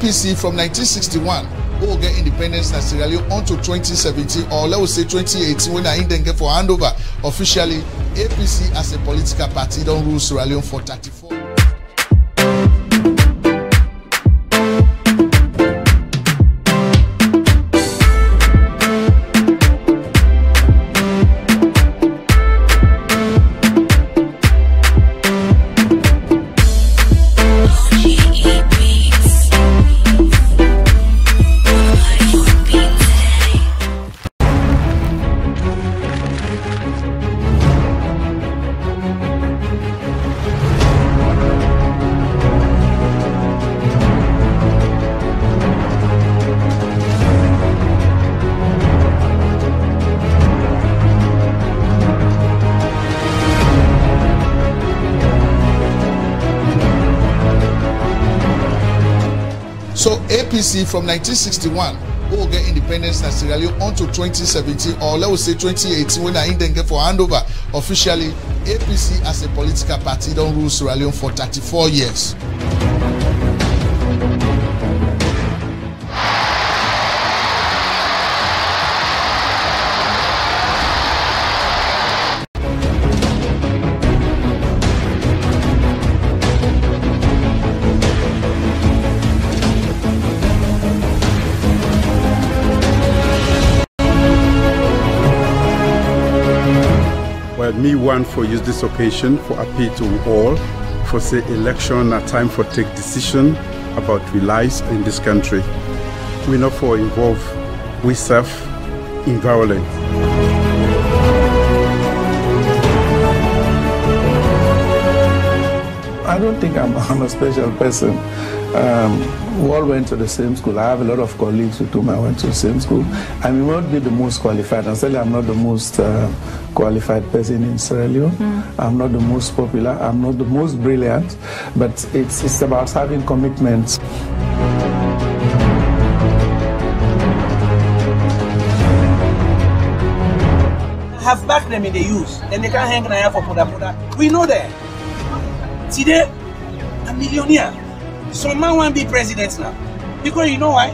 APC from 1961 will get independence in Sierra Leone until 2017, or let us say 2018, when I then get for handover officially. APC as a political party don't rule Sierra Leone for 34. So APC from 1961 will get independence in Sierra Leone until 2017, or let us say 2018, when I then get for handover officially. APC as a political party don't rule Sierra Leone for 34 years. Well, me want for use this occasion for appeal to all for say election a time for take decision about we lives in this country. We not for involve we serve in violence. I don't think I'm a special person. We all went to the same school. I have a lot of colleagues with whom I went to the same school. I may not be the most qualified. And certainly I'm not the most qualified person in Sierra Leone. I'm not the most popular. I'm not the most brilliant. But it's about having commitments. Have back them in the use, and they can't hang around for Puda. We know that. Today, a millionaire. Some man want to be president now. Because you know why?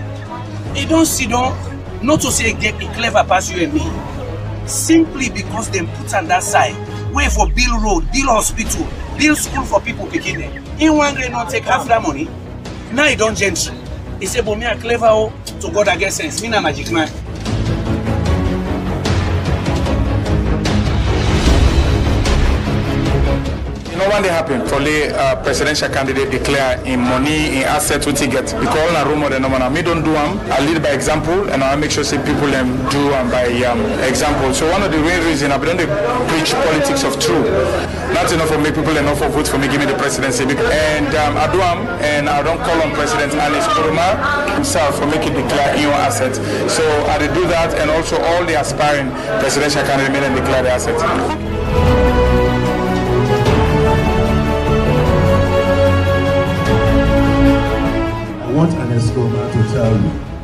They don't sit down, not to say get a clever pass you and me. Simply because they put on that side. Wait for build road, build hospital, build school for people picking them. In one day not take half that money. Now you don't gentry. He say, but me a clever to God against sense. Me na magic man. No one they happen. Probably presidential candidate declare in money, in assets, what he get. Because all the rumor the number. Me don't do them. I lead by example, and I make sure say people do by example. So one of the main reasons I don't preach politics of truth. Not enough for me people enough for vote for me give me the presidency. And I do them, and I don't call on President Anis Kuruma himself for making declare in your assets. So I do that, and also all the aspiring presidential candidates made and declare the assets. I want an escrower to tell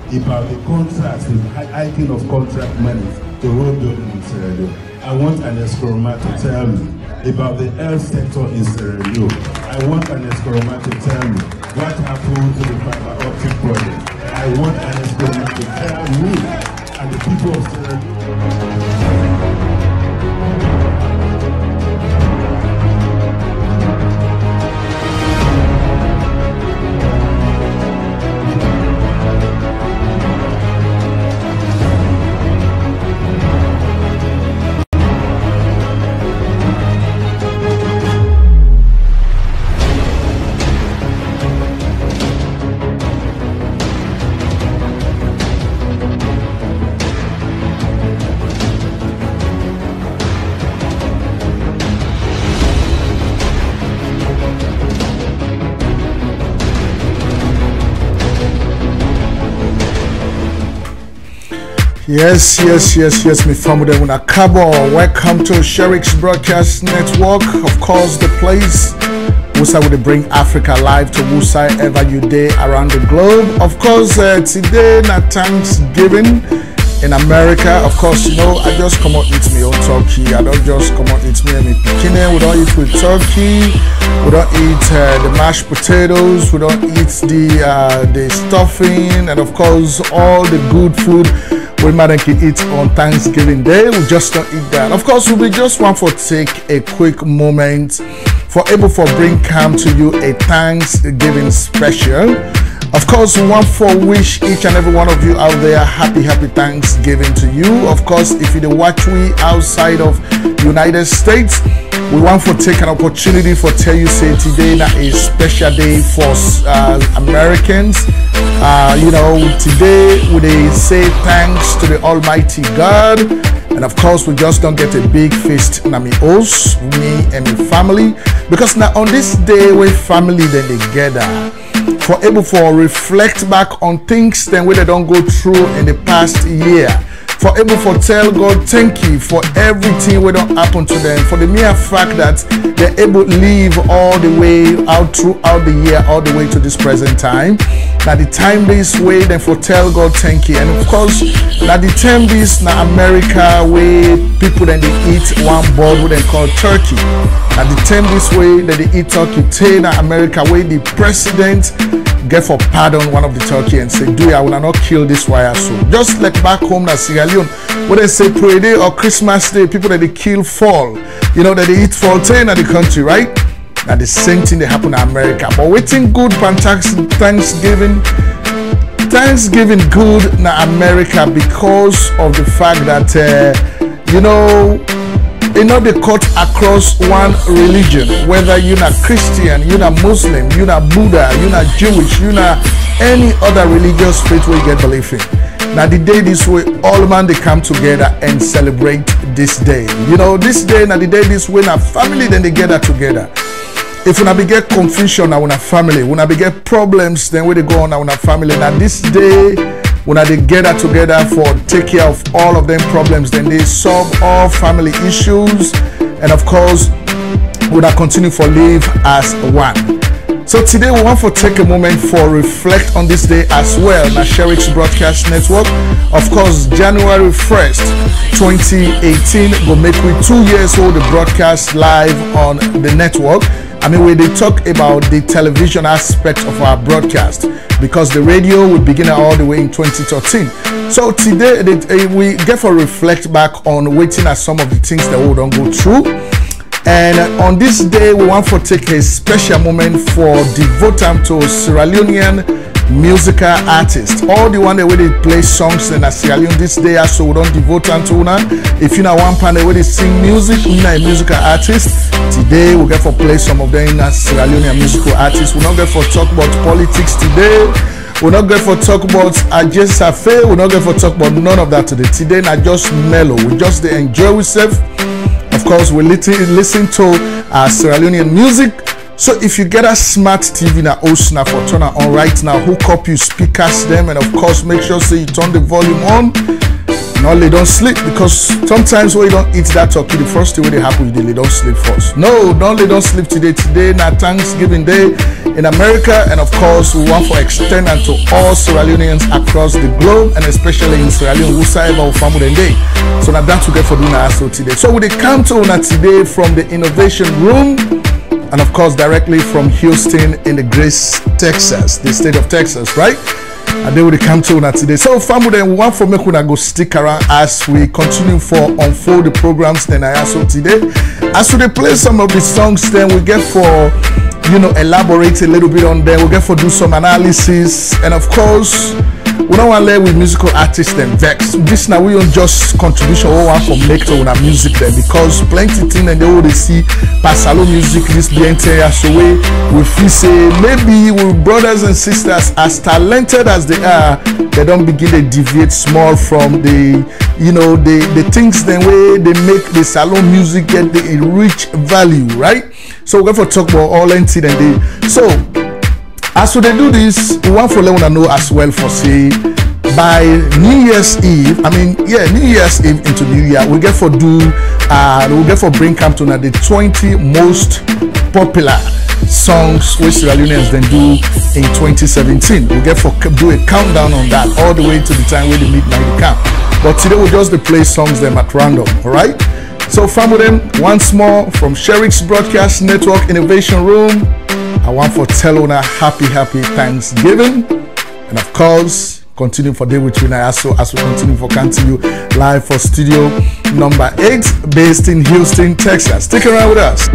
you about the contracts, the hiking of contract money to road building in Sierra Leone. I want an escrower to tell you about the health sector in Sierra Leone. I want an escrower to tell you what happened to the fiber optic project. I want an escrower to tell me and the people of Sierra Leone. Yes, me family. Welcome to Sherix Broadcast Network. Of course, the place Wusa will bring Africa live to Wusa ever you day around the globe. Of course, today na Thanksgiving. in America. Of course, you know, I just come out eat my own turkey. I don't just come out eat me and my pikin. We don't eat with turkey. We don't eat the mashed potatoes. We don't eat the stuffing, and of course all the good food we might can eat on Thanksgiving Day. We just don't eat that. Of course, we just want to take a quick moment for able for bring come to you a Thanksgiving special. Of course, we want to wish each and every one of you out there happy Thanksgiving to you. Of course, if you watch we outside of United States, we want to take an opportunity for tell you say today na a special day for Americans. You know, today we say thanks to the Almighty God, and of course we just don't get a big feast na me host, me and my family, because now on this day we family then they gather for able for reflect back on things then where they don't go through in the past year, for able for tell God thank you for everything we don't happen to them, for the mere fact that they're able to live all the way out throughout the year, all the way to this present time. Now the time this way, then for tell God thank you. And of course, now the time this now America where people then they eat one bird what they call turkey. Now the time this way that they eat turkey, tay now America where the president get for pardon one of the turkey and say, do I will not kill this wire so. Just like back home na Sierra Leone, where they say Pray Day or Christmas Day, people that they kill fall, you know, that they eat fall tay in the country, right? Now the same thing they happen in America. But waiting good for Thanksgiving good in America because of the fact that you know they cut across one religion, whether you're not Christian, you're not Muslim, you're not Buddha, you're not Jewish, you're not any other religious faith where you get belief in. Now the day this way, all man they come together and celebrate this day. You know, this day, now the day this way, now family then they gather together. If we not get confusion now in a family, we not get problems, then we they go on now in a family. Now this day, when they gather together for take care of all of them problems, then they solve all family issues, and of course, we not continue for live as one. So today we want to take a moment for reflect on this day as well. Now Sherix Broadcast Network, of course, January 1st, 2018, will make we 2 years old the broadcast live on the network. I mean, when they talk about the television aspect of our broadcast, because the radio will begin all the way in 2013. So today we get to reflect back on waiting at some of the things that we don't go through. And on this day, we want to take a special moment for devote time to Sierra Leonean musical artists. All the one that where they play songs in Sierra Leone this day, so we don't devote time to una. If you know one panel where they sing music, we not a musical artist. Today we get for play some of them as Sierra Leonean musical artists. We not get for talk about politics today. We're not going for talk about Ajesafe. We're not going for talk about none of that today. Today not just mellow. We just enjoy ourselves. Of course, we listen to Sierra Leonean music. So if you get a smart TV na host na for turn on right now, hook up your speakers them, and of course make sure say you turn the volume on. Not they don't sleep, because sometimes when you don't eat that turkey, the first thing when they happen they don't sleep first. No, they don't sleep today. Today na Thanksgiving Day in America, and of course we want to extend and to all Sierra Leoneans across the globe, and especially in Sierra Leone, whosoever family day. So now that's what we get for doing also today. So we come to una today from the Innovation Room, and of course directly from Houston in the Grace, Texas, the state of Texas, right? And they will come to una today. So family, then we want for make una go stick around as we continue for unfold the programs then I also today. As we play some of the songs, then we get for elaborate a little bit on them. We get for do some analysis, and of course we don't want to let with musical artists then vex. This now we don't just contribution we want for make to our music then, because plenty thing and they already see Pasalo music this the entire so we feel say maybe with brothers and sisters as talented as they are, they don't begin to deviate small from the the things then way they make the salon music get the rich value, right? So we're going to talk about all and they so as we do this, we want to let one know as well for say by New Year's Eve. New Year's Eve into New Year, we get for do we get for bring come to now the 20 most popular songs which Sierra Leoneans then do in 2017. We'll do a countdown on that all the way to the time when the midnight camp. But today we'll just play songs them at random, alright? So family them once more from Sherix Broadcast Network Innovation Room. I want for tell on a happy Thanksgiving. And of course, continue for day with you now as we continue for continue live for studio number 8 based in Houston, Texas. Stick around with us.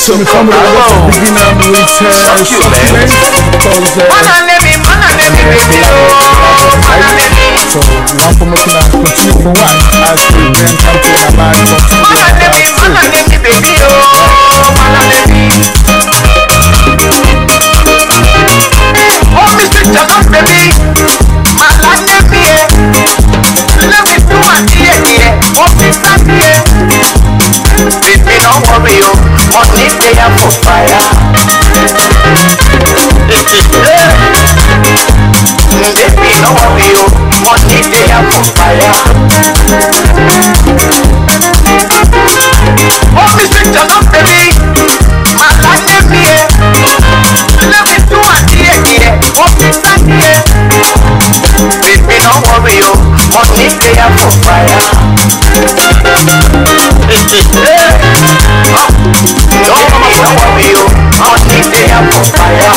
So we come with a beginner with succulent because so one for making us continue for what as we then come to our mind don't worry, on this day I'm for fire. Baby, don't worry, on this day I'm for fire. Oh, this picture not baby, my life is here. Let me do a dear, oh, this not here. Baby, don't worry, on this day I'm for fire. Don't worry, on this day I'm for fire.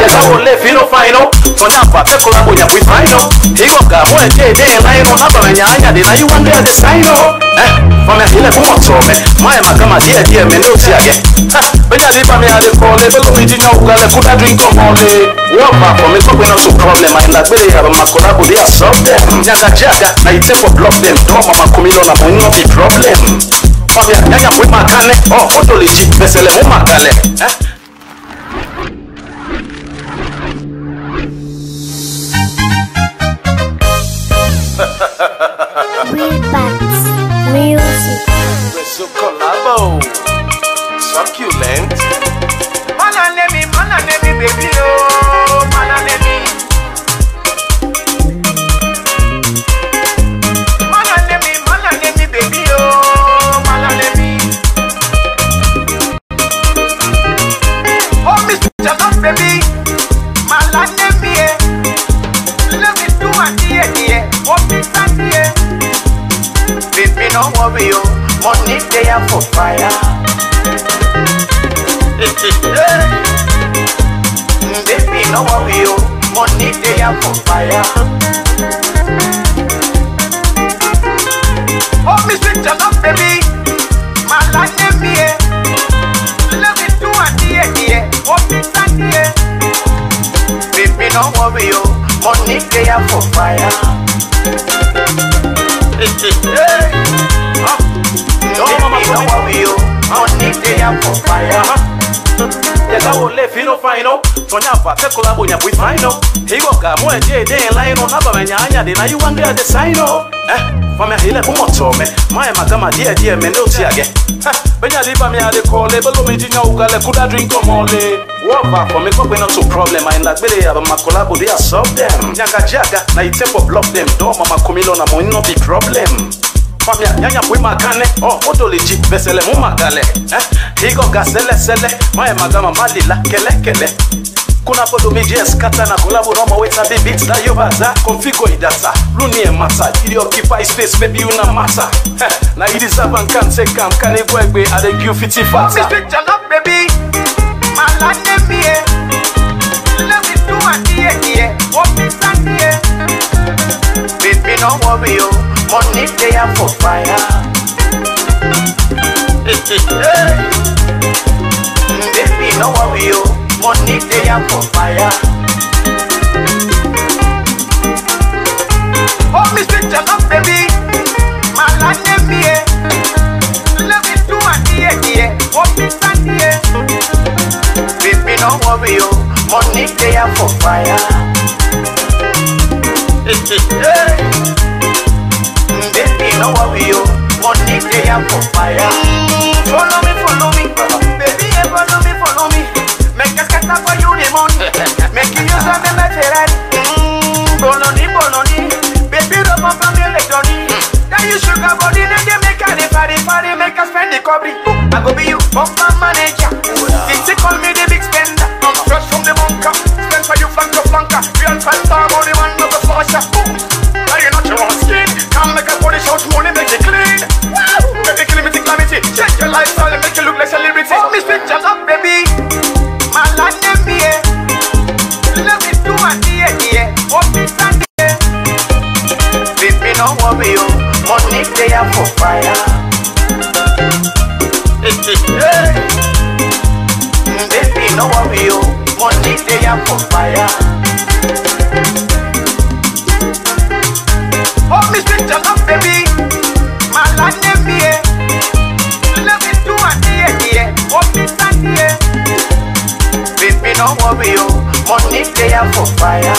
Yes, I will live, you know, final. For now, particular with we final. He will go one day, and I don't have a yanya. Did you want to sign off? From a hill of water, my Macama, dear, me no see again. When I live on me, I call it, but we didn't know whether I could drink on all day. Walk back from it, but we're not so problem. I'm not really have a Macula, but they are solved them. Yaga Jaga, I take for block them. Don't Mama Comilon, I will not be problem. Yanya with my cane, or Otolichi, Vesele, my cane. Rebax music. So collabo, succulent. Mananemi, baby, oh, mananemi. Mananemi, baby, oh, mananemi. Oh, Mr. Jacob, baby, mananemi, let me do my dear, what is that dear? Baby, don't worry, money they are for fire. Baby, don't worry, money they are for fire. Oh, Mr. Jacob, baby, my life is here. Let me do a dear, what is that dear? Baby, don't worry, money they are for fire. Don't worry, money they are for fire. Yes, I will live, you know, final. For now, particular when we final. He will come one day, and line on up and yanya, then you want to sign off. From a hill of water, my Macama, dear, me no see again. When I leave me, I call it, but we didn't know whether I could drink on all day. Walk back from it, but we're not so problem. I'm not really have a Macula, but they are solved them. Yaga Jaga, now you take for block them. Don't Mama Comilon, I will not be problem. Famia, Yanya, with my cane, or Otolichi, Vesele, Mumagale. He got gasele, my Magama Madila, Kele. kuna podo media scatter na collabo no more weta baby beats that you baza configure data runi e matter it occupy space baby you na matter na it is up and can take am can e go egbe I dey give 50 fat this picture up baby my land dem here let me do my here what is that here baby no worry yo money they are for fire baby no worry yo money they are for fire oh me picture up baby my land dem here let me do my here what is that here baby no worry yo money they are for fire baby no worry yo money they are for fire follow me baby follow me make us get up for you the money make you use of the material bologna baby rub up on me electronic then you sugar body then they make a party make us spend the copy I go be you bumper manager they call me the big spender I'm fresh from the bunker spend for you flanker real fast time on the one of the fascia now you not your own skin come make a body shout money make it clean baby calamity change your lifestyle and make you look like celebrity oh me pictures up baby my land dem here let me do my here what is that here baby no worry yo money they are for fire baby no worry yo money they are for fire oh me pictures up baby my land dem here let me do my here what is that here baby no worry yo money they are for fire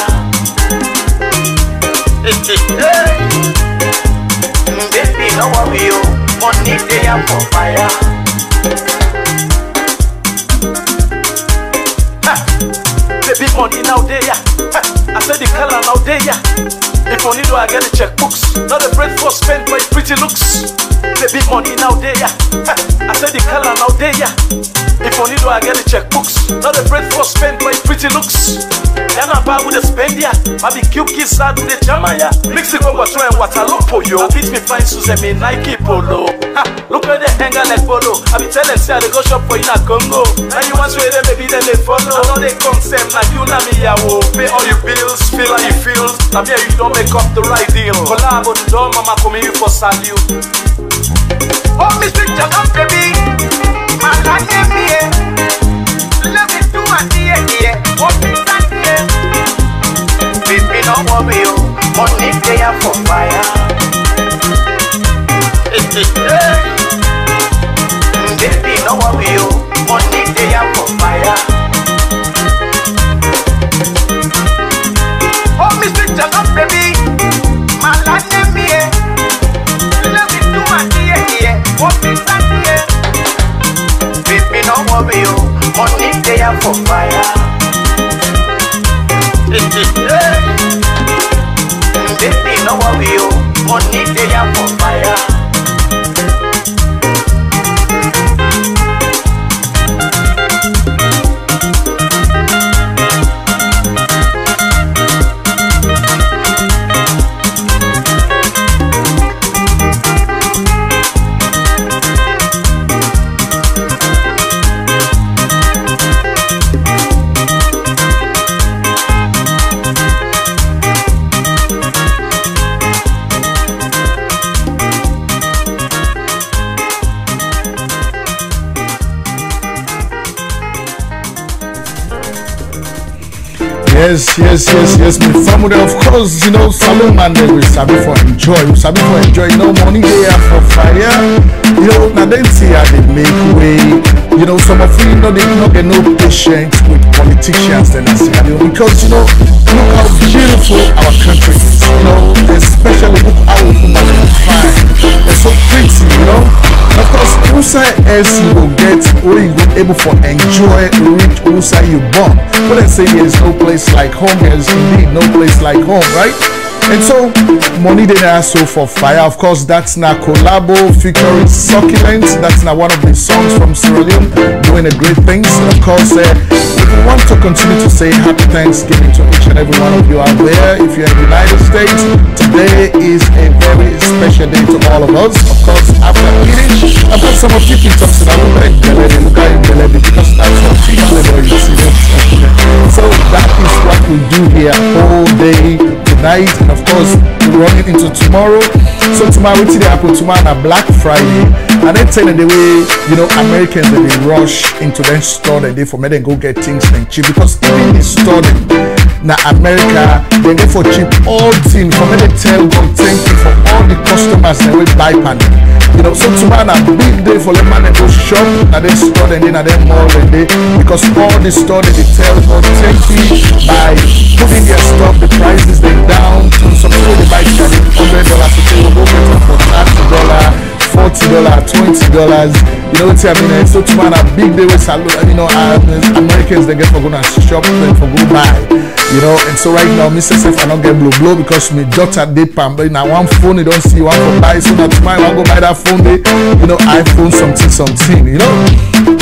baby no worry yo money they are for fire baby money now there I said the color now there if only do I get the checkbooks not afraid for spend my pretty looks baby money now there I said the color now there if only do I get the checkbooks not afraid for spend my pretty looks and I'm bad with the spend ya I be cute kids out with the jamaya mix it with water and water look for you I beat me fine shoes and me Nike polo look at the hanger like polo I be telling say I go shop for you in a Congo and you want to them maybe then they follow I know they consent like you na me ya wo pay all your bills feel how you feel now here you don't make up the right deal collab on the door mama come here for salute oh me picture up baby my land dem here let me do my here what is that here baby no worry yo money they are for fire baby no worry yo money they are for fire oh me picture up baby my land dem here let me do my here what is that here baby no worry yo money they are for fire baby no worry yo money they are for fire Yes, my family, of course, you know, Salon man, we sabi for enjoy, you know, money they are for fire, you know, now then see how they make way, you know, some of you know, they not get no patience with politicians, then because, you know, look how beautiful our country is, you know, especially look how fine, they're so pretty, you know, of course, outside else you will get, or you will be able to enjoy, reach outside you born, but let's say there's no place like home, there's indeed no place like home, right? And so money they are so for fire, of course that's na collabo featuring Succulent, that's now one of the songs from Sierra Leone doing a great things, and of course we want to continue to say happy Thanksgiving to each and every one of you out there. If you're in the United States, today is a very special day to all of us. Of course, after eating, I've got some of you talks about because that's what people you see. So that is what we do here all day tonight, and of course we're running into tomorrow. So tomorrow today happen tomorrow on Black Friday, and then telling the way Americans they rush into their store the day for me then go get things then cheap, because even the store now America they get for cheap all things for me they tell God thank you for all the customers that will buy pan. So tomorrow a big day for the man that go shop and then store and then mall and day, because all the store they tell God thank you by putting their stuff, the prices they down to some people they buy $100 to say we'll go get it for $30, $40, $20. You know what I mean? So tomorrow a big day with Americans they get for go and shop and for go buy. And so right now Mr. Sef I don't get blow because my daughter did pam, but now one phone you don't see one for buy, so now tomorrow I go buy that phone day, iPhone something,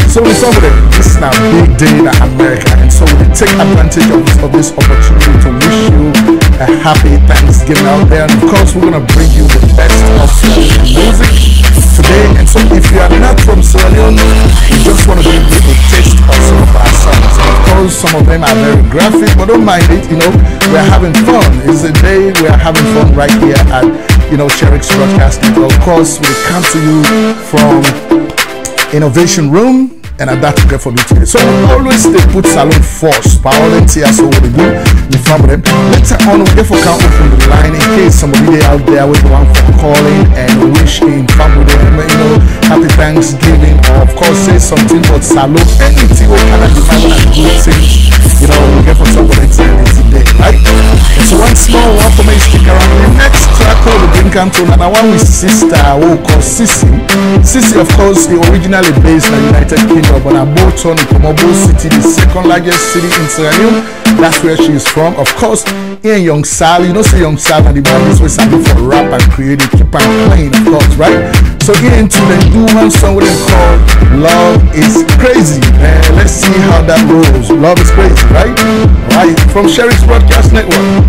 So with some of them, this is now big day in America, and so we take advantage of this opportunity to wish you a happy Thanksgiving out there. And of course we're gonna bring you the best of Sierra music today. And so if you are not from Sierra Leone, we just want to give you a taste of some of our songs. Of course some of them are very graphic, but don't mind it, we're having fun. It's a day we're having fun right here at Sherix Broadcast Network. Of course we come to you from Innovation Room, and at that together for me today. So always they put salon first. Volunteer, so what they do, we from them. Later on, we get for count open the line in case somebody out there with the one for calling and wishing family them, happy Thanksgiving, or of course say something about salon, anything we can define one good things. We get for somebody today, right? And so one small one for me stick around. The next track we bring Canton, and I want with sister who called Sissy. Sissy, of course, is originally based in the United Kingdom. But I bought on in Komobo City, the second largest city in Sierra Leone. That's where she is from. Of course, in Young Sal, say Young Sal and the band is always something for rap and creative, keep on playing, of course, right? So into them do one song with them called Love is Crazy. And let's see how that rolls. Love is Crazy, right? Right, from Sherix Broadcast Network.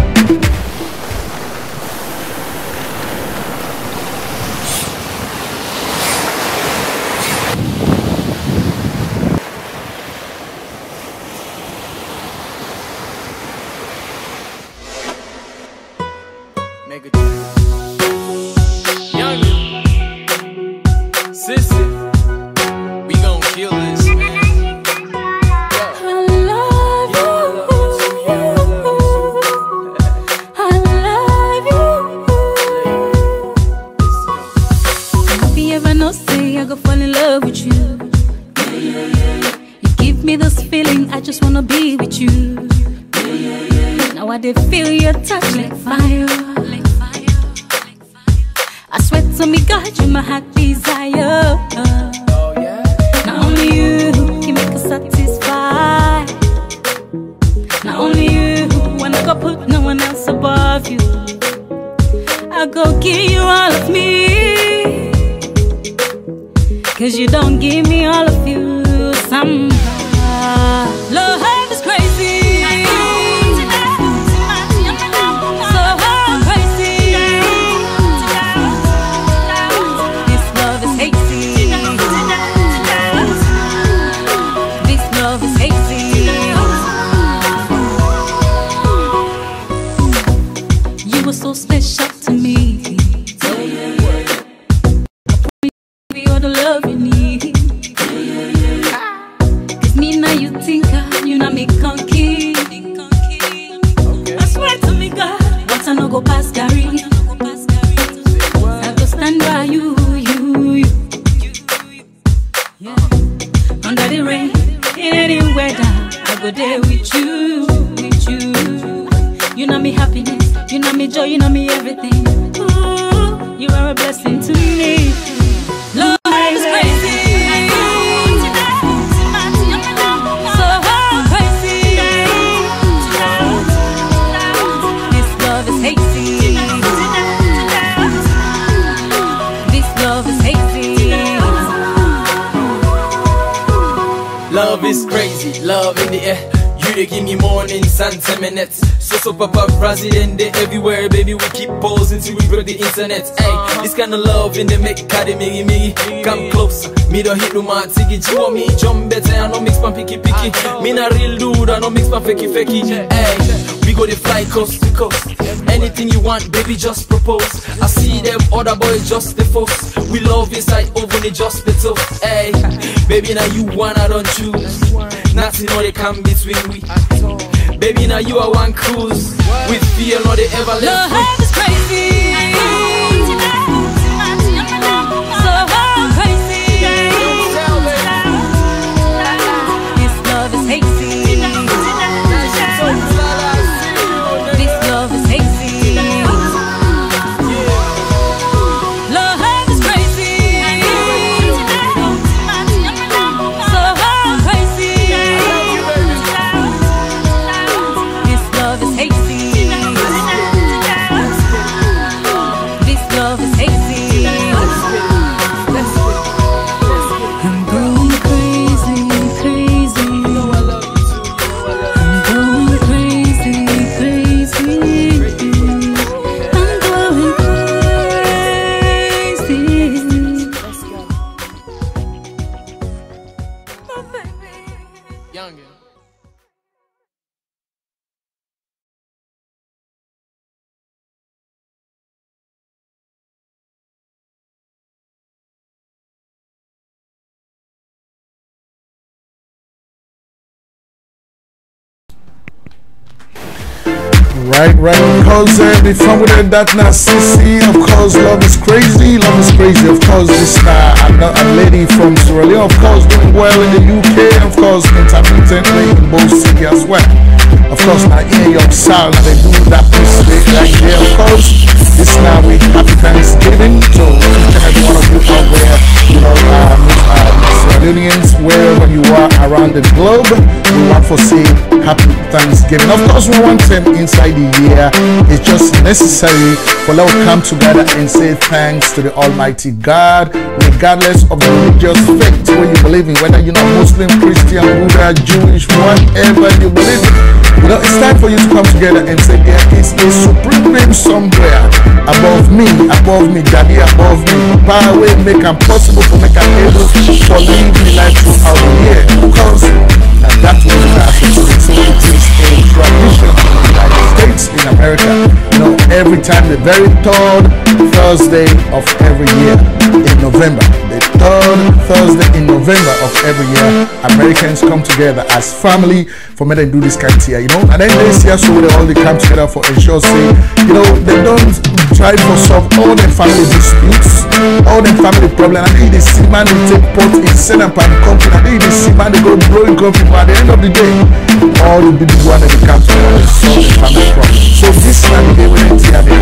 Love is crazy. crazy, love in the air. You they give me morning sun 10 minutes. So papa Brazilian they everywhere, baby. We keep posing till we broke the internet. Hey, this kind of love in the make carry me. Come closer, me don't hit no man tiggy. You want me jump better, I don't mix my picky. Me not real dude, I don't mix my fakey. Hey, we go to fly coast to coast. Anything you want, baby, just propose. I see them other boys just the folks. We love inside over just the toast. Hey, baby, now you one I don't choose. Nothing no they come between we. Baby, now you are one cruise. With fear, no they ever left. Love is crazy. So crazy. This love is hazy. This love is hazy. Love is crazy. So crazy. This love is hazy. This love is hazy. I'm going crazy. I'm going crazy. I'm going crazy. Oh, baby. Youngin. Right, because before we did that now, CC, of course, love is crazy, of course, this a lady from Sierra Leone, of course, doing well in the UK, of course, intermittently in both cities as well. Of course, now in your sound, they do that this way right there, of course. This now we happy Thanksgiving to each and every one of you out there, Sierra Leoneans, wherever you are around the globe. We want to say happy Thanksgiving. Of course, we want them inside the year. It's just necessary for us to come together and say thanks to the Almighty God, regardless of the religious faith where you believe in, whether you're not Muslim, Christian, Buddha, Jewish, whatever you believe in. You know, it's time for you to come together and say there is a supreme being somewhere above me, Daddy, above me. Power will make it possible to make it able to live the life throughout the year. Because that will be happening. So it is a tradition in the United States, in America. You know, every time the very third Thursday of every year in November, the third Thursday in November of every year, Americans come together as family for me to do this kind of year, you know. And then this year, so they all come together for ensure, say, you know, they don't try to solve all their family disputes, all their family problems. And then they see man they take part in Senate and company, and then they see man they go blowing company. But at the end of the day, all the big one that they come together and solve the family problem. So this is the day when they happen.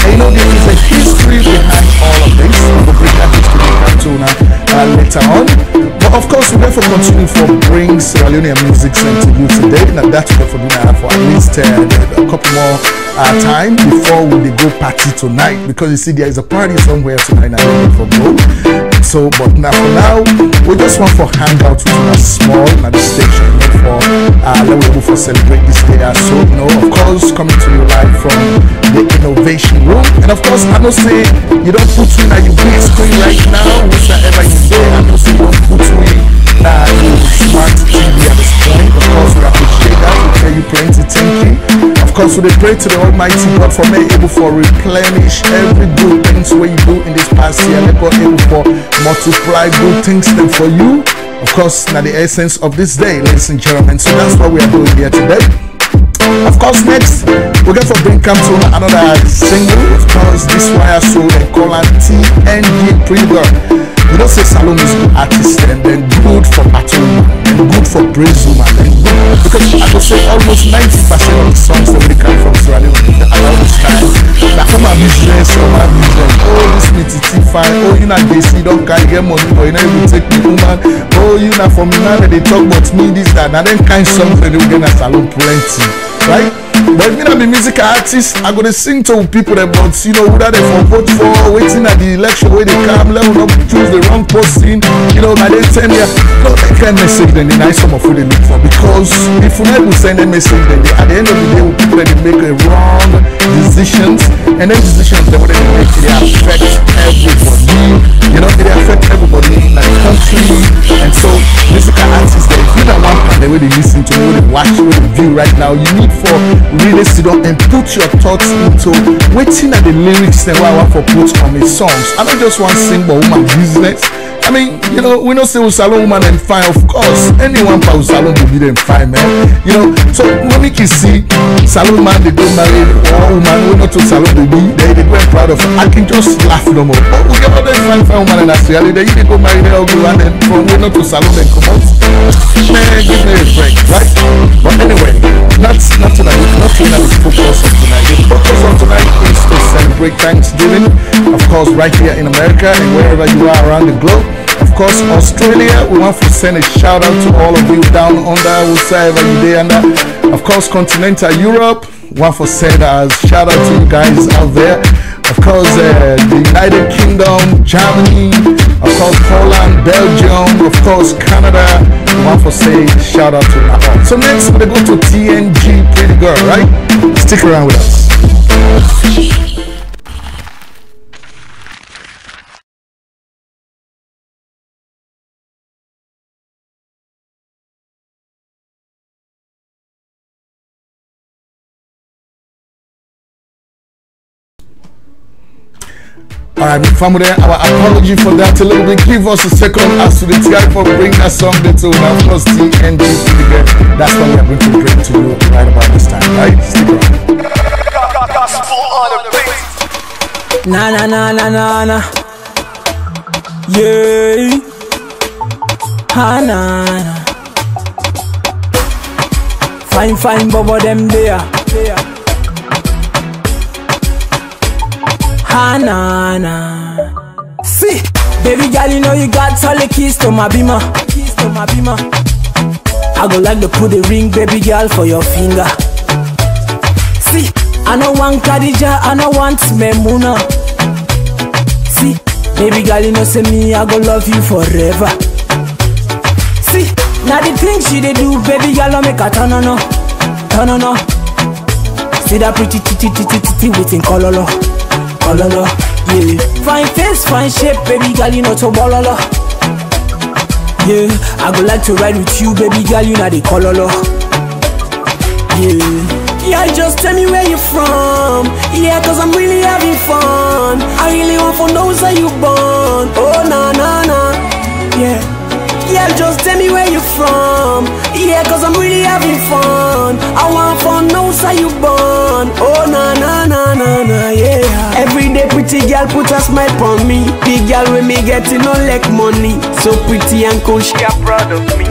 And you know, there is a history behind all of this. We'll bring that history back to later on. But of course, we therefore continue for bring Sierra Leonean music to you today. Now that's what we're doing for at least a couple more time before we go party tonight. Because you see, there is a party somewhere tonight. I don't know for go. So, but now for now, we just want for hangout with a small at the station, you know, for let me go for celebrate this day. So, you know, of course, coming to you live from the innovation room. And of course, I know say you don't put me at your big screen right now, whichever you say. I know say you don't put me your smart TV at this point. Of course, we appreciate that. We tell you plenty, thank you. Of course, we pray to the Almighty God for me able for replenish every good things what you do in this past year. Let God able for multiply good things then for you. Of course, now the essence of this day, ladies and gentlemen. So that's what we are doing here today. Of course, next we're going to bring come to another single. Of course, this wire so they call it TNG Pre-Bird. You don't say Salon is good artist and then good for Battle and good for Praise Woman and good because I would say almost 90% of the songs that we come from Sierra Leone around this time. Now come on business, oh this me fine, oh you not DC, don't carry get money, or you know you take me woman, oh you not from me now they talk about me this that, and then kind songs that they will get a Salon plenty, right? But if you be musical artist, I go to sing to people that, but you know, whether they for vote for, waiting at the election where they come, let them not choose the wrong person. You know, by the time no, they can't message then they nice some of what they look for. Because if you never send a message, then at the end of the day, people that they make a wrong decisions, and then decisions that what they make, they affect everybody. You know, they affect everybody in the country. And so musical artists, they feel that one part, the way they listen to, what they watch, what they view right now, you need for really sit down and put your thoughts into waiting at the lyrics and what I want for put on my songs. I don't just want to sing about woman business. I mean, you know, we don't say we salon woman and fine, of course. Anyone for salon will be them fine, man. You know, so when we can see salon man, they don't marry or woman, we not to salon baby, they go and proud of it. I can just laugh no more. Oh, we get all that fine woman in Australia, they go marry their ugly one and from we not to salon and come out. Man, give me a break, right? But anyway, not tonight, not tonight is focus on tonight. The focus on tonight is to celebrate Thanksgiving, of course, right here in America and wherever you are around the globe. Of course, Australia, we want to send a shout out to all of you down under, whoever you there under. Of course, continental Europe, we want to send a shout out to you guys out there. Of course, the United Kingdom, Germany, of course, Poland, Belgium, of course, Canada. We want to say shout out to you all. So next, we're going to go to TNG Pretty Girl, right? Stick around with us. Alright, family, our apology for that a little bit. Give us a second as to the TI for bring that song to now. Of course, TNG, that's what we are going to bring to you right about this time, right? Stick around. Na na na na na na. Yeah. Ha na na. Fine, bobo them there. Hanana. See, baby girl, you know you got all the keys to my beamer. I go like to put the ring, baby girl, for your finger. See, I don't want Khadija, I don't want Memuna. See, baby girl, you know say me, I go love you forever. See, now the things she they do, baby girl, I make a turn on. See that pretty titty within color. Yeah. Fine face, fine shape, baby girl, you know to bololo. Yeah, I go like to ride with you, baby girl, you know the cololo. Yeah, just tell me where you from. Yeah, cause I'm really having fun. I really want to know where you born. Oh, na. Yeah, just tell me where you from. Yeah, cause I'm really having fun. I want to know where you born. Oh, na, yeah. Every day pretty girl put a smile on me. Big girl with me getting no like money. So pretty and cool, she are proud of me.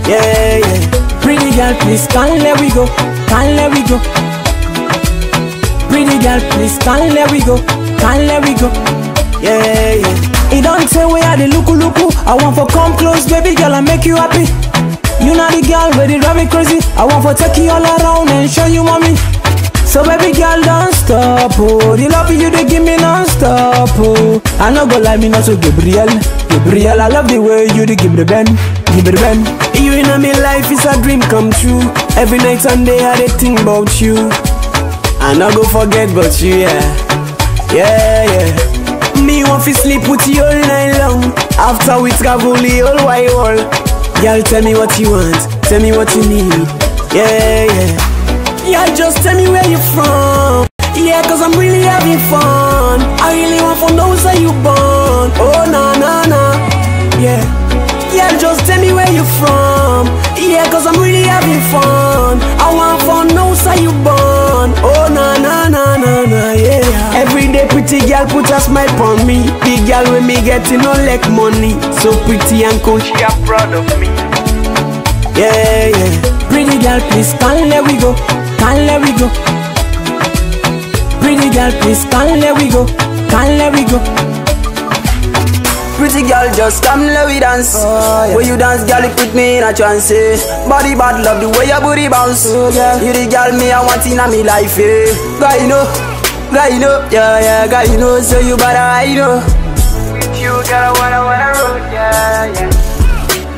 Yeah. Pretty girl, please can't let we go. Pretty girl, please can't let we go. Yeah. It don't say where I the look. I want for come close, baby girl, and make you happy. You know the girl where they drive me crazy. I want for take you all around and show you mommy. So baby girl, don't stop, oh. The love you they give me non-stop, oh. I no go lie, me not so Gabriel, I love the way you they give me the bend. You in my life is a dream come true. Every night and day I they think about you. I no go forget about you, yeah. Me want to sleep with you all night long. After we travel the whole wide world. Girl, tell me what you want, tell me what you need. Yeah, just tell me where you from. Yeah, cause I'm really having fun. I really want to know where you born. Oh, na. Yeah, just tell me where you from. Yeah, cause I'm really having fun. I want to know where you born. Oh, na, yeah. Every day pretty girl put a smile on me. Big girl with me getting no like money. So pretty and cool, she are proud of me. Yeah. Pretty girl, please can't let we go. Pretty girl, please can't let we go. Pretty girl, just come let we dance. When you dance, girl, you put me in a trance. Body bad, love the way your booty bounce. You the girl me I want in a me life. Guy, you know, yeah, guy, you know, so you better, I know. You gotta wanna roll,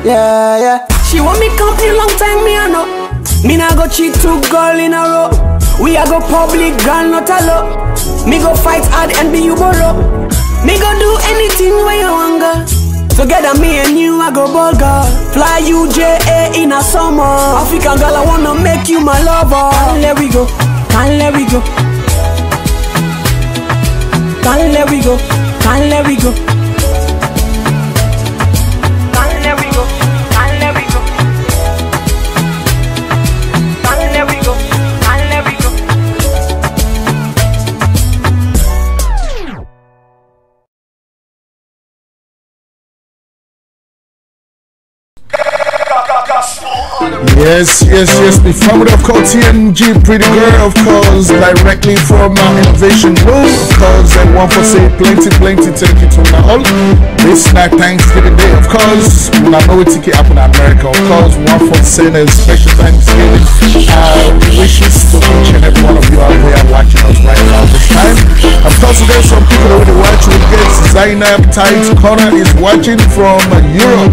yeah. She want me company long time, me I know. Me nah go cheat 2 girl in a row. We a go public, girl not alone. Me go fight hard and be you borrow. Me go do anything where you want, girl. Together me and you I go ball, girl. Fly UJA in a summer. African girl, I wanna make you my lover. Can't let we go, can't let we go. Can't let we go, can't let we go. Yes. The family of course TNG, pretty girl, of course, directly from Innovation Room, of course, and one for say plenty, take it to all. This night Thanksgiving Day, of course, when I know it's up in America, of course, one for saying a special Thanksgiving wishes to each and every one of you out there watching us right now this time. Of course, there's some people that will watch with guests. Zainab Tight Corner is watching from Europe.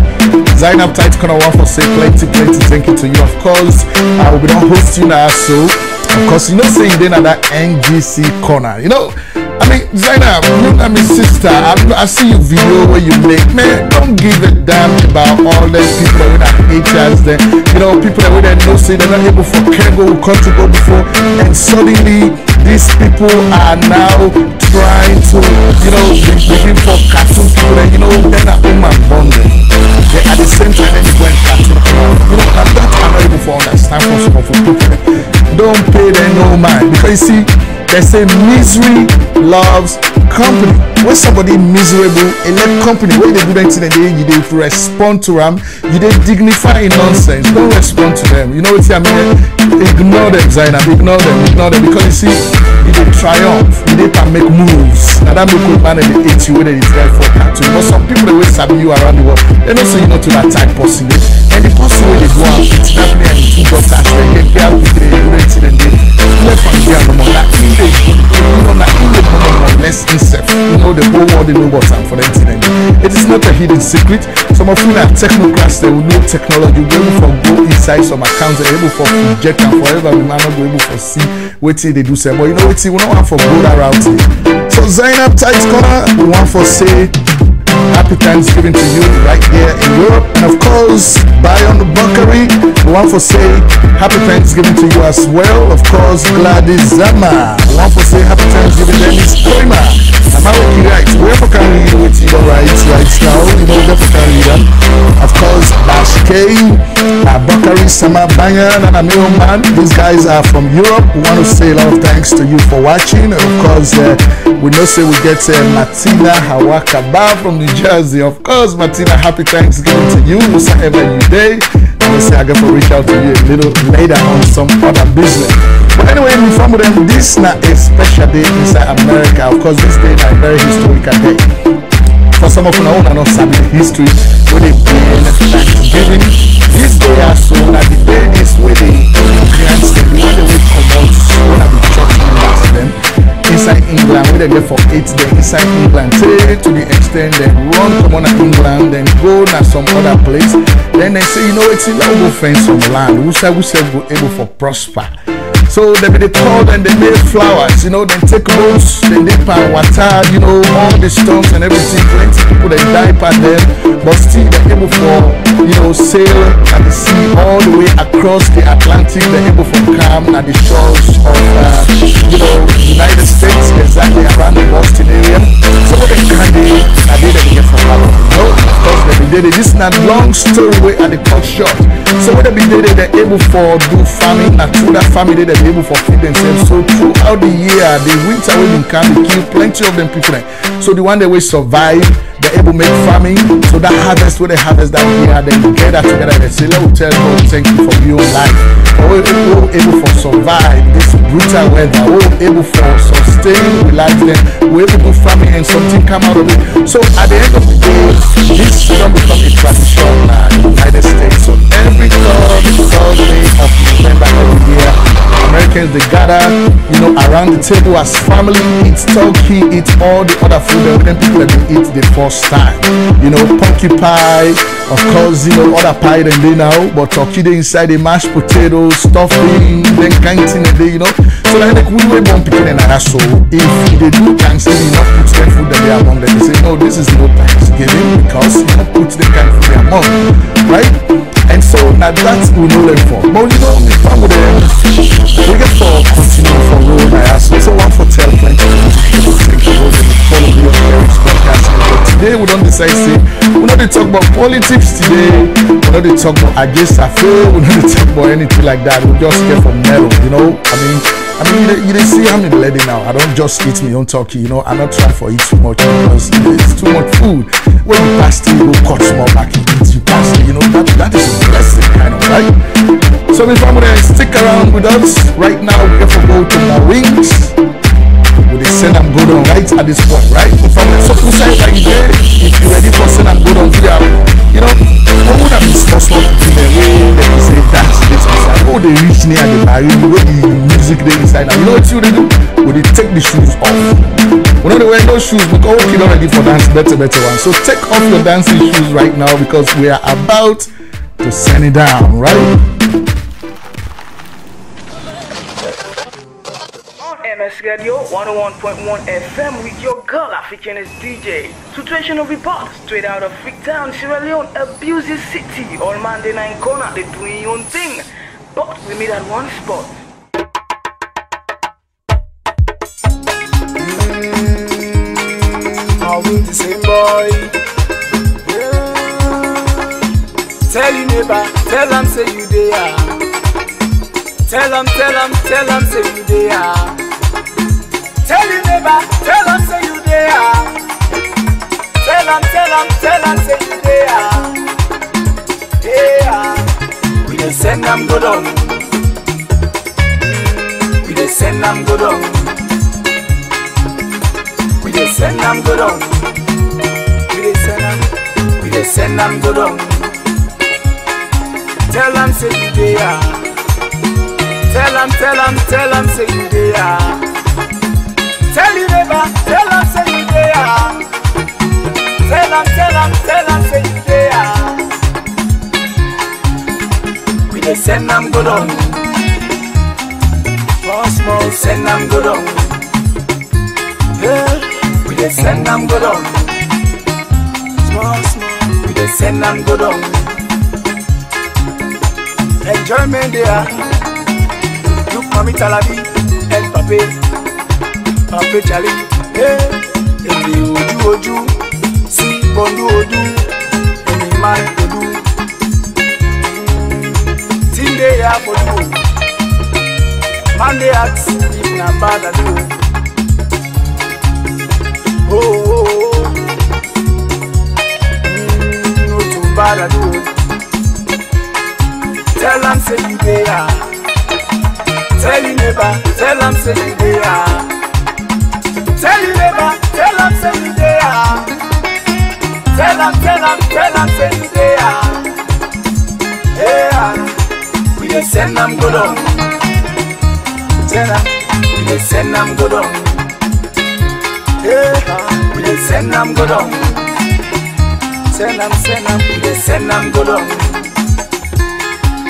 Zainab Tight Corner, one for say plenty, thank you to you. Of course, I will be not hosting now, so of course, you know, saying then at that NGC corner, you know. I mean, Zainab, you know, my sister, I see your video where you make, man, don't give a damn about all the people that hate us, then, you know, people that we don't know, say they're not able for Kengo who come to go before, and suddenly these people are now trying to, you know, begin for cartoon people that, you know, they're not human bonding. They at the same time they went cartoon. You know, and that I'm not able to understand for some of the people. Don't pay them no mind, because you see, they say misery loves company. When somebody miserable in that company, when they do that thing, you they respond to them, you they dignify in nonsense. Don't respond to them. You know what I mean? Ignore them, Zainab. Ignore them, because you see, you they triumph, you they can make moves. Now that make good man and they hate you when they try for cartoon. But some people they will sabi you around the world. They don't say you know to that type person. And the person when they go out, it's happening and the 2 daughters, they get there with the thing and they left from there no more. That you know that less incest. You know the whole world they know what's up for the internet. It is not a hidden secret. Some of you are technocrats, they will know technology. You'll be able to go inside some accounts, they're able to project and forever we might not be able to see what they do say. But you know what, we don't want for go that route. So Zainab Tight Corner, we want for say happy Thanksgiving to you right here in Europe. And of course, Bayon Bakari, we want for say happy Thanksgiving to you as well. Of course, Gladys Zama, we want for say happy Thanksgiving. Dennis Kramer, I'm out with you right. Wherever can read with you right now, you know, wherever can read them. Of course, Bash K, Bakari Sama Bayan, and Amir Man. These guys are from Europe. We want to say a lot of thanks to you for watching. And of course, we know say we get Martina Hawakaba from New Jersey. Of course, Martina, happy Thanksgiving to you, whosoever you day. And we say I got to reach out to you a little later on some other business. But anyway, we from them, this is not a special day inside America. Of course, this day is a very historical day. For some of you know, I don't sabi the history where they begin Thanksgiving. This day are so that the day is where they grant the way they will come out when I be church members them inside England, where they get for 8 days inside England, take to the extent they run come on to England, then go to some other place. Then they say, you know, it's in go find some land. We say go able for prosper. So they call and they make flowers, you know, then take boats, they dip and water, you know, all the storms and everything. Plenty people they die by them, but still they're able for, you know, sail at the sea all the way across the Atlantic. They're able for calm at the shores of, you know, United States, exactly around the Boston area. So what they can do, I did it get from Howard. No, of course they did it. This is not long story way at the cut short. So what they did, they're able for do farming, and through that farming they're able for feed themselves. So throughout the year, the winter when they can, they kill plenty of them people. So the one they will survive, they're able to make farming. So that harvest, where they harvest that year, they get that together. They say, let me tell God, thank you for your life. We're able for survive this brutal weather. We're able for sustain sustain, we like them, we able to do farming and something come out of it. So at the end of the day, this don't become a tradition in the United States. So every Thursday of November every year, Americans they gather, around the table as family, eat turkey, eat all the other food that then people that they eat the first time. Pumpkin pie, of course, other pie than they now, but turkey they inside the mashed potatoes, stuffing, then kind of thing they, So like we were born picking and so if they do Thanksgiving, not put their food that they are among them, they say no, this is no Thanksgiving because you don't put the kind of food they are among, right? And so now that we know them for. But the fun with them, we get for continue for road I ask. So one for tell plenty of people follow the Sherix Broadcast Network. Today we don't decide say we're not talk about politics today, we're not talk about against affair, we're not talk about anything like that. We just get from metal, I mean, you see I'm in the lady now. I don't just eat my own turkey, I'm not trying for eat too much because it's too much food. When you pass it, you go cut small back, you eat, you pass it, that is a blessing, kind of, right? So if I'm gonna stick around with us right now, we have to go to my wings. With the send and go down right at this point, right? If I'm so inside like there, if you're ready for send and go down here, what would have been supposed to be the way that you say dance this inside? Oh, they reach near the marine, where the music they inside now. You know what you do? Would they take the shoes off? We're not wearing no shoes because we're not ready for dance, better one. So take off your dancing shoes right now because we are about to send it down, right? MS Radio 101.1 FM with your girl African as DJ. Situational report straight out of Freetown, Sierra Leone, abusive city. All Monday night corner, they doing your own thing. But we meet at one spot. Are we the same boy? Yeah. Tell you neighbor, tell them say you there. Tell them say you there. Tell you neighbor, tell them say you there. Tell them say you there. Yeah. We dey send them go down. We dey send them go down. We dey send them go down. We dey send them go down. Tell them say you there. Tell them say you there. Tell you neighbor, tell them say you there. Tell them say you there. We dey send them go down. Small, send them go down. Yeah, we dey send them go down. Small, we dey send them go down. Enjoyment there. Look, mommy Talabi, El Pape Charlie, Emi Oju, Si Bondu Odu, Emi Man Odu. Tinde ya Odu, Monday acts, if na bad at all. No too bad at all. Tell them say you there. Tell you neighbor, tell them say you there. Tell you neighbor, tell them say you there. Tell them say you there. Yeah, we dey send them go down. Tell them, we dey send them go down. Yeah, we dey send them go down. Send them, we dey send them go down.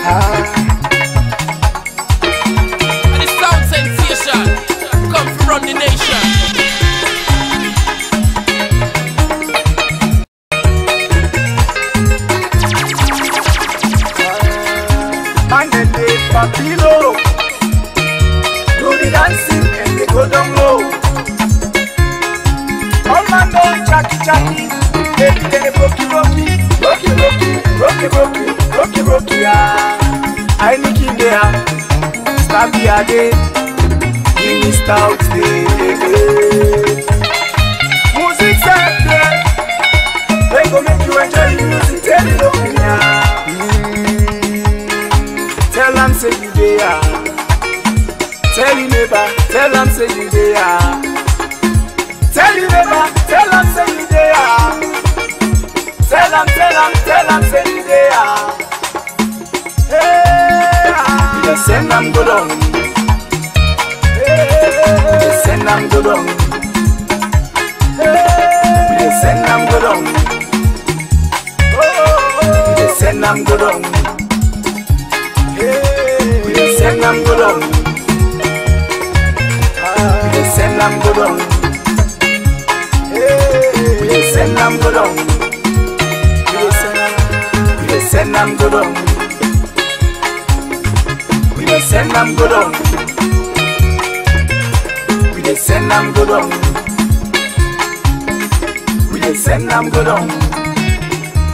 And the sound sensation come from the nation. And then they papilo, do the dancing and they go down low. All man don't chatty, they rocky, yeah. I look in there, stab the day, give me stout day. Music set there, they go make you enjoy the music, tell it over here. Tell them say you there. tell your neighbor, tell them say you there. Tell your neighbor, tell them say you there. Tell them say you there. Hey, we just send them go down. Hey, we just send them go down. Hey, we just send them go down. We just send them go down. Hey, we just send them go down. We just send them go down. Hey, we just send them go down. We just send them go down. We just send them go down. We just send them go down. We just send them go down.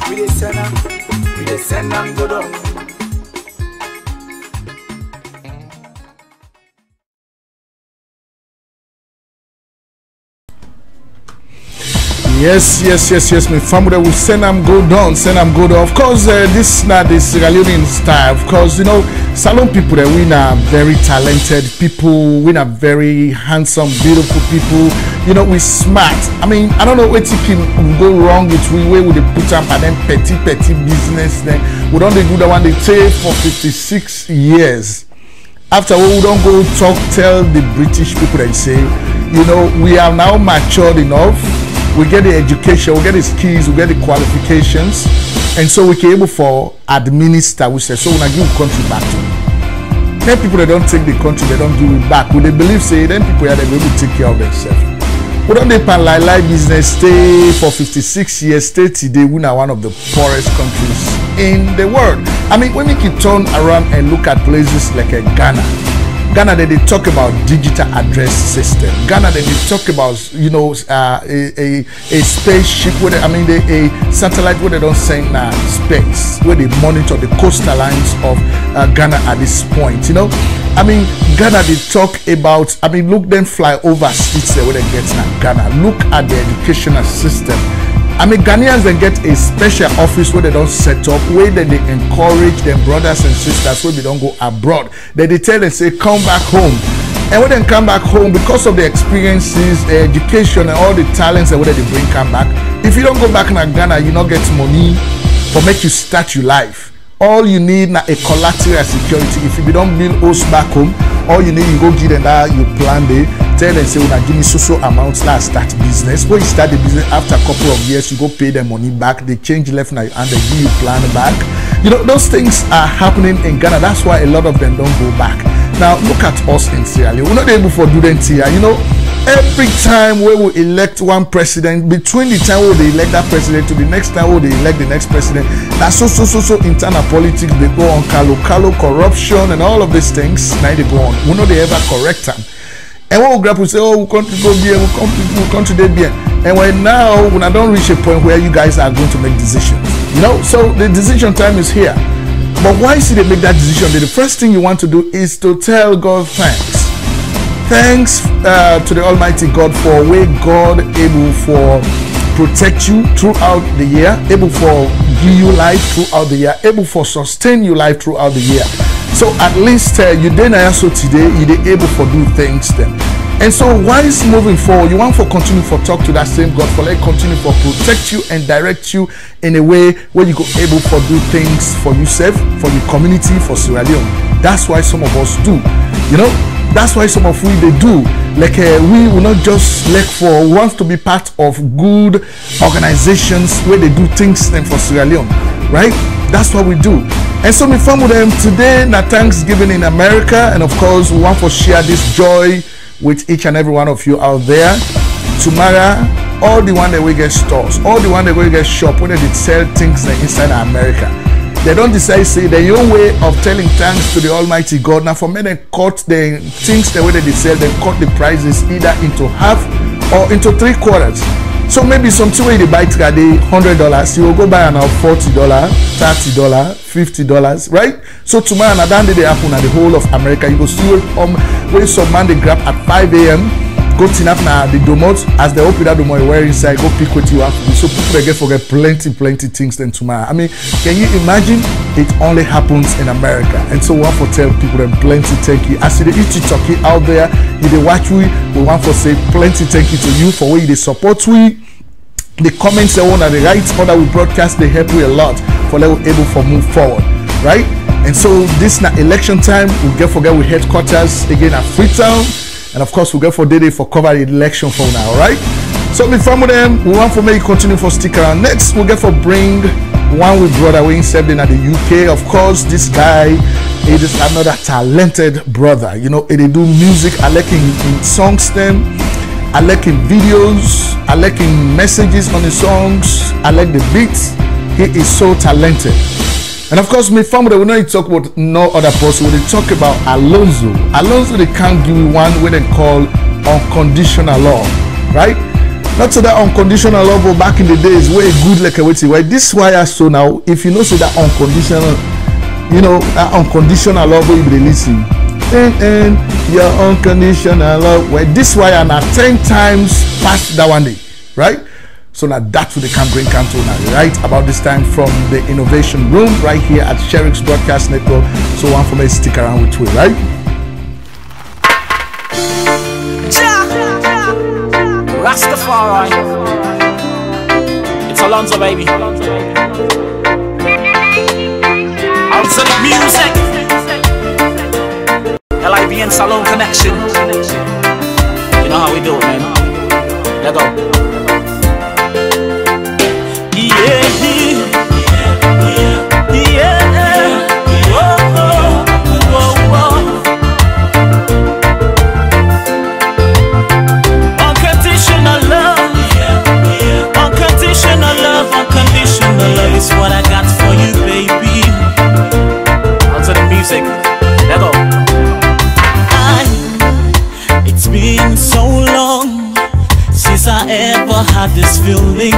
We just send them go down. Yes. My family will send them go down. Of course, this is not the Sierra Leonean style. Of course, you know, Salon people that we are very talented people. We are very handsome, beautiful people. You know, we smart. I mean, I don't know what can go wrong with we way with the put up and then petty business. Then we don't do the one they take for 56 years. After we don't go tell the British people and say, you know, we are now matured enough. We get the education, we get the skills, we get the qualifications, and so we can able for administer. We say, so when I give country back to you. Then people that don't take the country, they don't give it back. When they believe, say, then people are able to take care of themselves. We don't depend like business, stay for 56 years, stay today, we are one of the poorest countries in the world. I mean, when we can turn around and look at places like Ghana, they talk about digital address system. Ghana, they talk about, you know, a spaceship where a satellite where they don't send space, where they monitor the coastal lines of Ghana at this point. You know, I mean, Ghana, they talk about, I mean, look them fly over streets there where they get now Ghana. Look at the educational system. I mean, Ghanaians, they get a special office where they don't set up, where they encourage their brothers and sisters where they don't go abroad. They tell them, say, come back home. And when they come back home, because of the experiences, the education, and all the talents that they bring come back, if you don't go back in Ghana, you not get money for make you start your life. All you need now a collateral security. If you don't build house back home, all you need, you go get them that you plan there. Tell them, say, well, give me so amounts, now start business. When you start the business, after a couple of years, you go pay them money back. They change left now and they give you plan back. You know, those things are happening in Ghana. That's why a lot of them don't go back. Now, look at us in Sierra Leone. We're not able to do that here. You know, every time we will elect one president, between the time we elect that president to the next time we elect the next president, that's so internal politics. They go on calo corruption and all of these things. Now they go on. We know they ever correct them. And when we grab, we say, oh, we can't go bien, we can't do bien. And when now, when I don't reach a point where you guys are going to make decisions, you know, so the decision time is here. But why should they make that decision? The first thing you want to do is to tell God thanks. Thanks to the Almighty God for where God able for protect you throughout the year, able for give you life throughout the year, able for sustain you life throughout the year. So at least you then also today you're able for do things then. And so why is moving forward? You want for continue for talk to that same God for let continue for protect you and direct you in a way where you go able for do things for yourself, for your community, for Sierra Leone. That's why some of us do. You know, that's why some of we they do. Like we will not just look for want to be part of good organizations where they do things then for Sierra Leone, right? That's what we do. And so we found with them today na Thanksgiving in America, and of course we want to share this joy with each and every one of you out there. Tomorrow, all the one that we get stores, all the one that we get shop, where they sell things inside America. They don't decide say their own way of telling thanks to the Almighty God. Now for me they cut the things the way they sell, they cut the prices either into half or into 3/4. So maybe something where they buy today $100, you will go buy now $40, $30, $50, right? So tomorrow and that day they happen at the whole of America. You go see where some man they grab at 5 a.m. go enough now the domot as they open that domot where inside go pick what you have to do. So people they forget plenty things then tomorrow. I mean, can you imagine it only happens in America? And so we want to tell people them plenty thank you. As you eat turkey out there, you they watch we want to say plenty thank you to you for where they support we. The comments they want and the right order we broadcast they help you a lot for them able to move forward, right? And so this now election time, we get forget we headquarters again at Freetown. And of course, we go for day for cover the election for now, right? So before them, we want to make continue for stick around. Next, we'll get for bring one with brother we served in at the UK. Of course, this guy is another talented brother. You know, they do music. I like in songs them. I like in videos. I like in messages on the songs. I like the beats. He is so talented. And of course, my family, we not talk about no other person. When they talk about Alonzo, they can't give you one when they call unconditional love, right? Not so that unconditional love, but back in the days, way good like a waiting. Why this why I so now, if you know say that unconditional, you know that unconditional love, you be listen. And your unconditional love. Why this why I'm at 10 times past that one day, right? So now that's what they can bring Canto now, right? About this time from the innovation room right here at Sherix Broadcast Network. So one for me stick around with you, right? Rastafari. It's Alonzo, baby. Outside music. Sbn Salon Connection. You know how we do it, man. Let go. Is what I got for you, baby. On to the music. Let go. It's been so long since I ever had this feeling.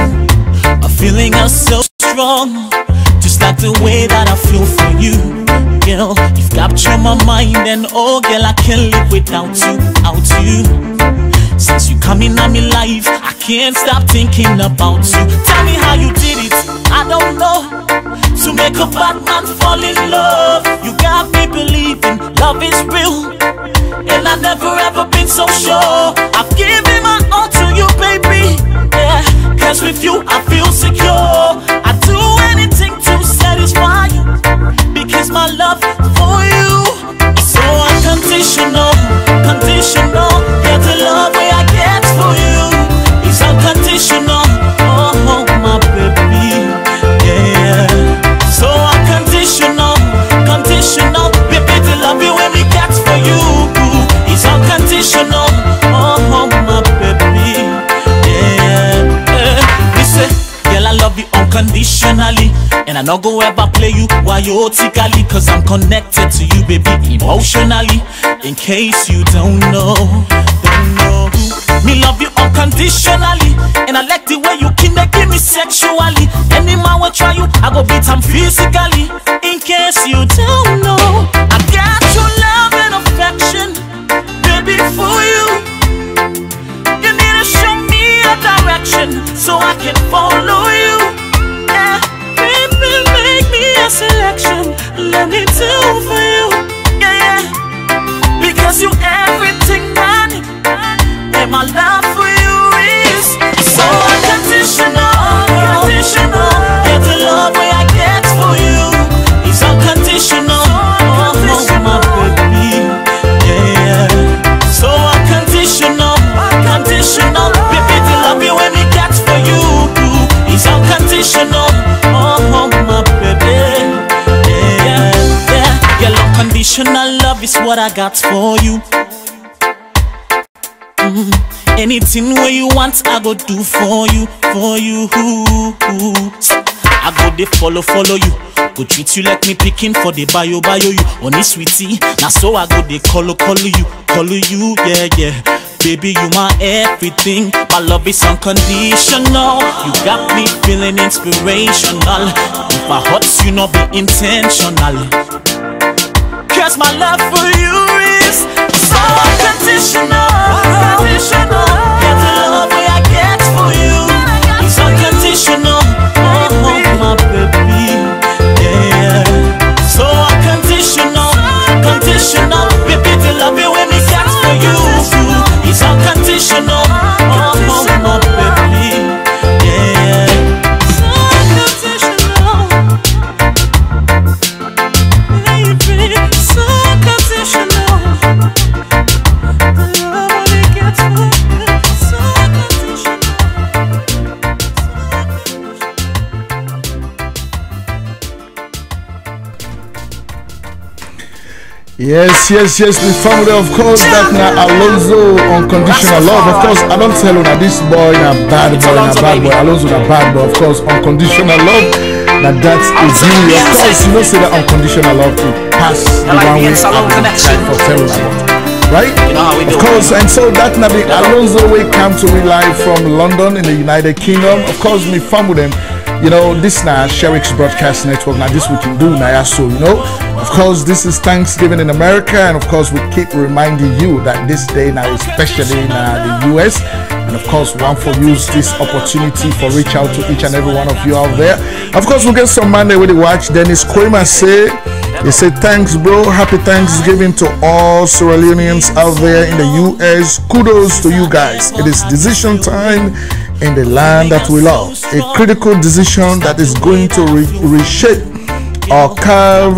A feeling of so strong, just like the way that I feel for you. Girl, you've captured my mind, and oh girl, I can't live without you. Since you come in my life, I can't stop thinking about you. Tell me how you did it, I don't know. To make a bad man fall in love, you got me believing love is real. And I've never ever been so sure. I've given my all to you, baby. Yeah, cause with you I feel secure. I'd do anything to satisfy you, because my love for you is so unconditional, conditional. Yeah, the love way I get for you is unconditional. Oh, my baby, yeah. So unconditional, conditional. Baby, the love you when we get for you is unconditional. Oh, my baby, yeah. Listen, girl, I love you unconditionally, and I not go ever play you wyotically, cause I'm connected to you, baby, emotionally. In case you don't know. Me love you unconditionally, and I like the way you give me sexually. Any man will try you, I go beat him physically. In case you don't know, I got your love and affection, baby, for you. You need to show me a direction so I can follow you. Yeah, baby, make me a selection. Let me do for you. Yeah, because you everything I need. And my love for you is so unconditional, unconditional. Yeah, the love way I get for you is unconditional. Oh, my baby, yeah. So unconditional, unconditional. Baby, the love you when we get for you is unconditional. Oh, my baby, yeah, yeah. Yeah, unconditional love is what I got for you. Anything where you want, I go do for you, for you. I go they follow you. Go treat you like me picking for the bio you. Honey sweetie, now so I go they call you, yeah. Baby, you my everything. My love is unconditional. You got me feeling inspirational. If I hurt you, not be intentional. Cause my love for you is so unconditional, unconditional. Yes, we found it, of course, that now Alonso Unconditional Love. Of course, I don't tell you that this boy a bad boy, Alonso a bad boy, of course, Unconditional Love. Now that is you, of course, you don't say that Unconditional Love to pass the one way for terror. Right? Of course, and so that now the Alonso way come to me live from London in the United Kingdom. Of course, me fun with them. You know, this now Sherix Broadcast Network. Now this we can do now, so you know. Of course, this is Thanksgiving in America, and of course, we keep reminding you that this day now, especially in the US, and of course, we want to use this opportunity for reach out to each and every one of you out there. Of course, we get some Monday with the watch. Dennis Kwema say. He said, thanks, bro. Happy Thanksgiving to all Sierra Leoneans out there in the U.S. Kudos to you guys. It is decision time in the land that we love. A critical decision that is going to reshape or carve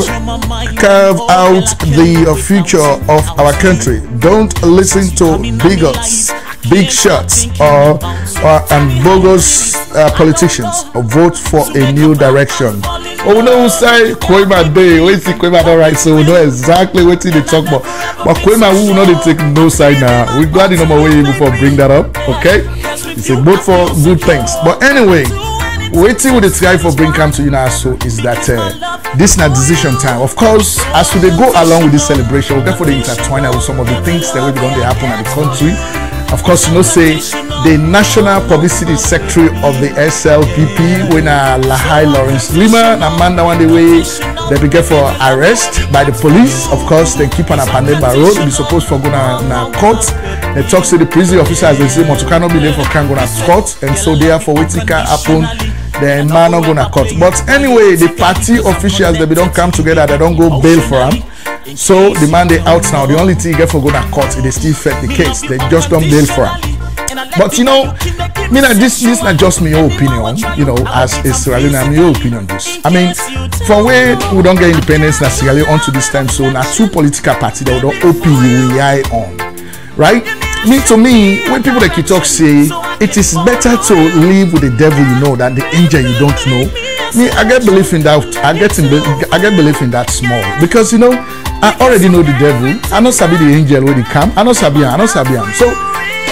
out the future of our country. Don't listen to bigots, big shots, and bogus politicians. Vote for a new direction. Oh no, say Kwema Day. We see Kwema alright, so we know exactly what they talk about. But Kwema will not take no side now. We're glad in our way before bring that up. Okay, it's a vote for good things. But anyway, waiting with the try for bring come to you now. So is that this now decision time. Of course, as we go along with this celebration, we'll get for the intertwine with some of the things that will be going to happen in the country. Of course, you know, say the National Publicity Secretary of the SLPP, when Lahai Lawrence Lima, and Amanda one the way they be get for arrest by the police. Of course, they keep on a Pandemba road. They supposed for going to court. They talk to the prison officers. They say, "Motu cannot be there for can go to court," and so therefore, what can happen? The man not gonna court. But anyway, the party officials they don't come together. They don't go bail for him. So the man they out now. The only thing you get for going to court, they still fight the case. They just don't bail for him. But you know, this not just my opinion. You know, as a Sierra Leonean, my opinion this. I mean, from where we don't get independence, na Sierra Leone onto this time, so now two political parties that we don't open we eye on, right? To me, when people like you talk say it is better to live with the devil you know than the angel you don't know. Me, I get belief in that. I get belief in that small because you know I already know the devil. I know sabi the angel when he come. I know sabi him. So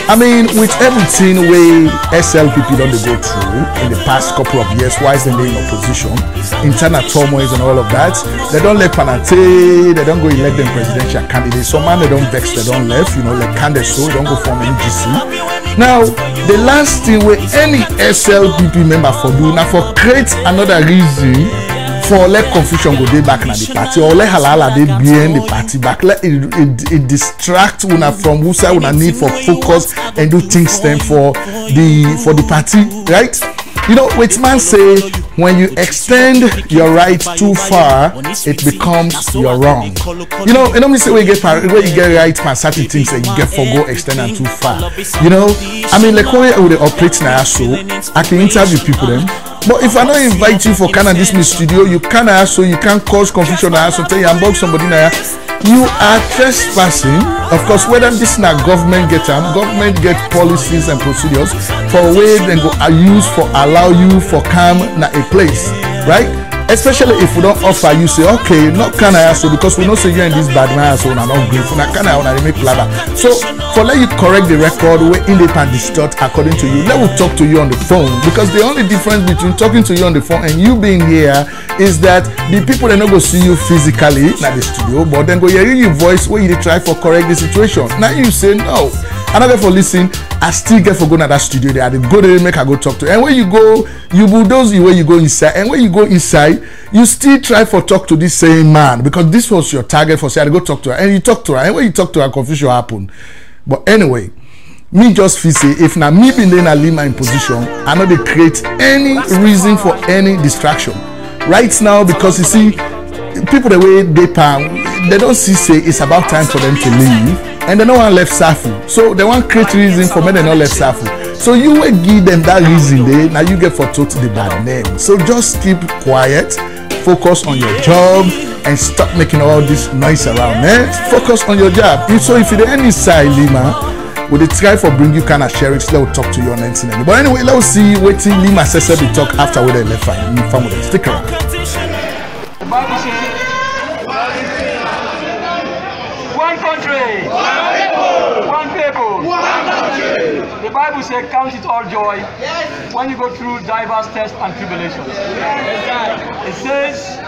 I mean, with everything way SLPP don't they go through in the past couple of years, why is they in opposition, internal turmoils and all of that, they don't let Panate, they don't go elect them presidential candidates. Some man they don't vex, they don't left, you know, like Candace, so they don't go form an UGC. Now, the last thing where any SLPP member for do now for create another reason for let confusion go day back in the party or let halala they behind the party back, let it distract una from who say una need for focus and do things then for the party, right? You know, which man say when you extend your right too far, it becomes your wrong. You know, me say where you get right for certain things that you get for go extend them too far. You know, I mean, like when we operate now, so I can interview people then. But if I don't invite you for Canada this studio, you can't so you can't cause confusion now. So tell you I'm about somebody now. You are trespassing. Of course, whether this now government get policies and procedures for way they go are used for allow you for come na a place, right? Especially if we don't offer you say okay, not Canada so because we know say you in this bad man so na not great. Na Canada na make ladder. So for let you correct the record where independent distort according to you, let me talk to you on the phone because the only difference between talking to you on the phone and you being here is that the people they not go see you physically na the studio, but then go hear your voice where you try for correct the situation. Now you say no. I'm not for listen. I still get for go to that studio there. I go there make I go talk to. And when you go, you bulldoze the way you go inside. And when you go inside, you still try for talk to this same man because this was your target for say I go talk to her. And you talk to her. And when you talk to her, confusion happen. But anyway, me just feel say if now me being there and leave my position, I know they create any reason for any distraction. Right now, because you see, people the way they don't see say it's about time for them to leave. And they don't want left Safu. So they want create reason for me they not left Safu. So you will give them that reason there. Now you get for totally bad name. So just keep quiet, focus on your job, and stop making all this noise around. Focus on your job. So if you're any side, Lima, with the try for bring you kind of Sherix, let us talk to you on anything. But anyway, let's see what Lima says we talk after we left family. Stick around. One country. One people. One people. One country. The Bible says, count it all joy when you go through diverse tests and tribulations. It says,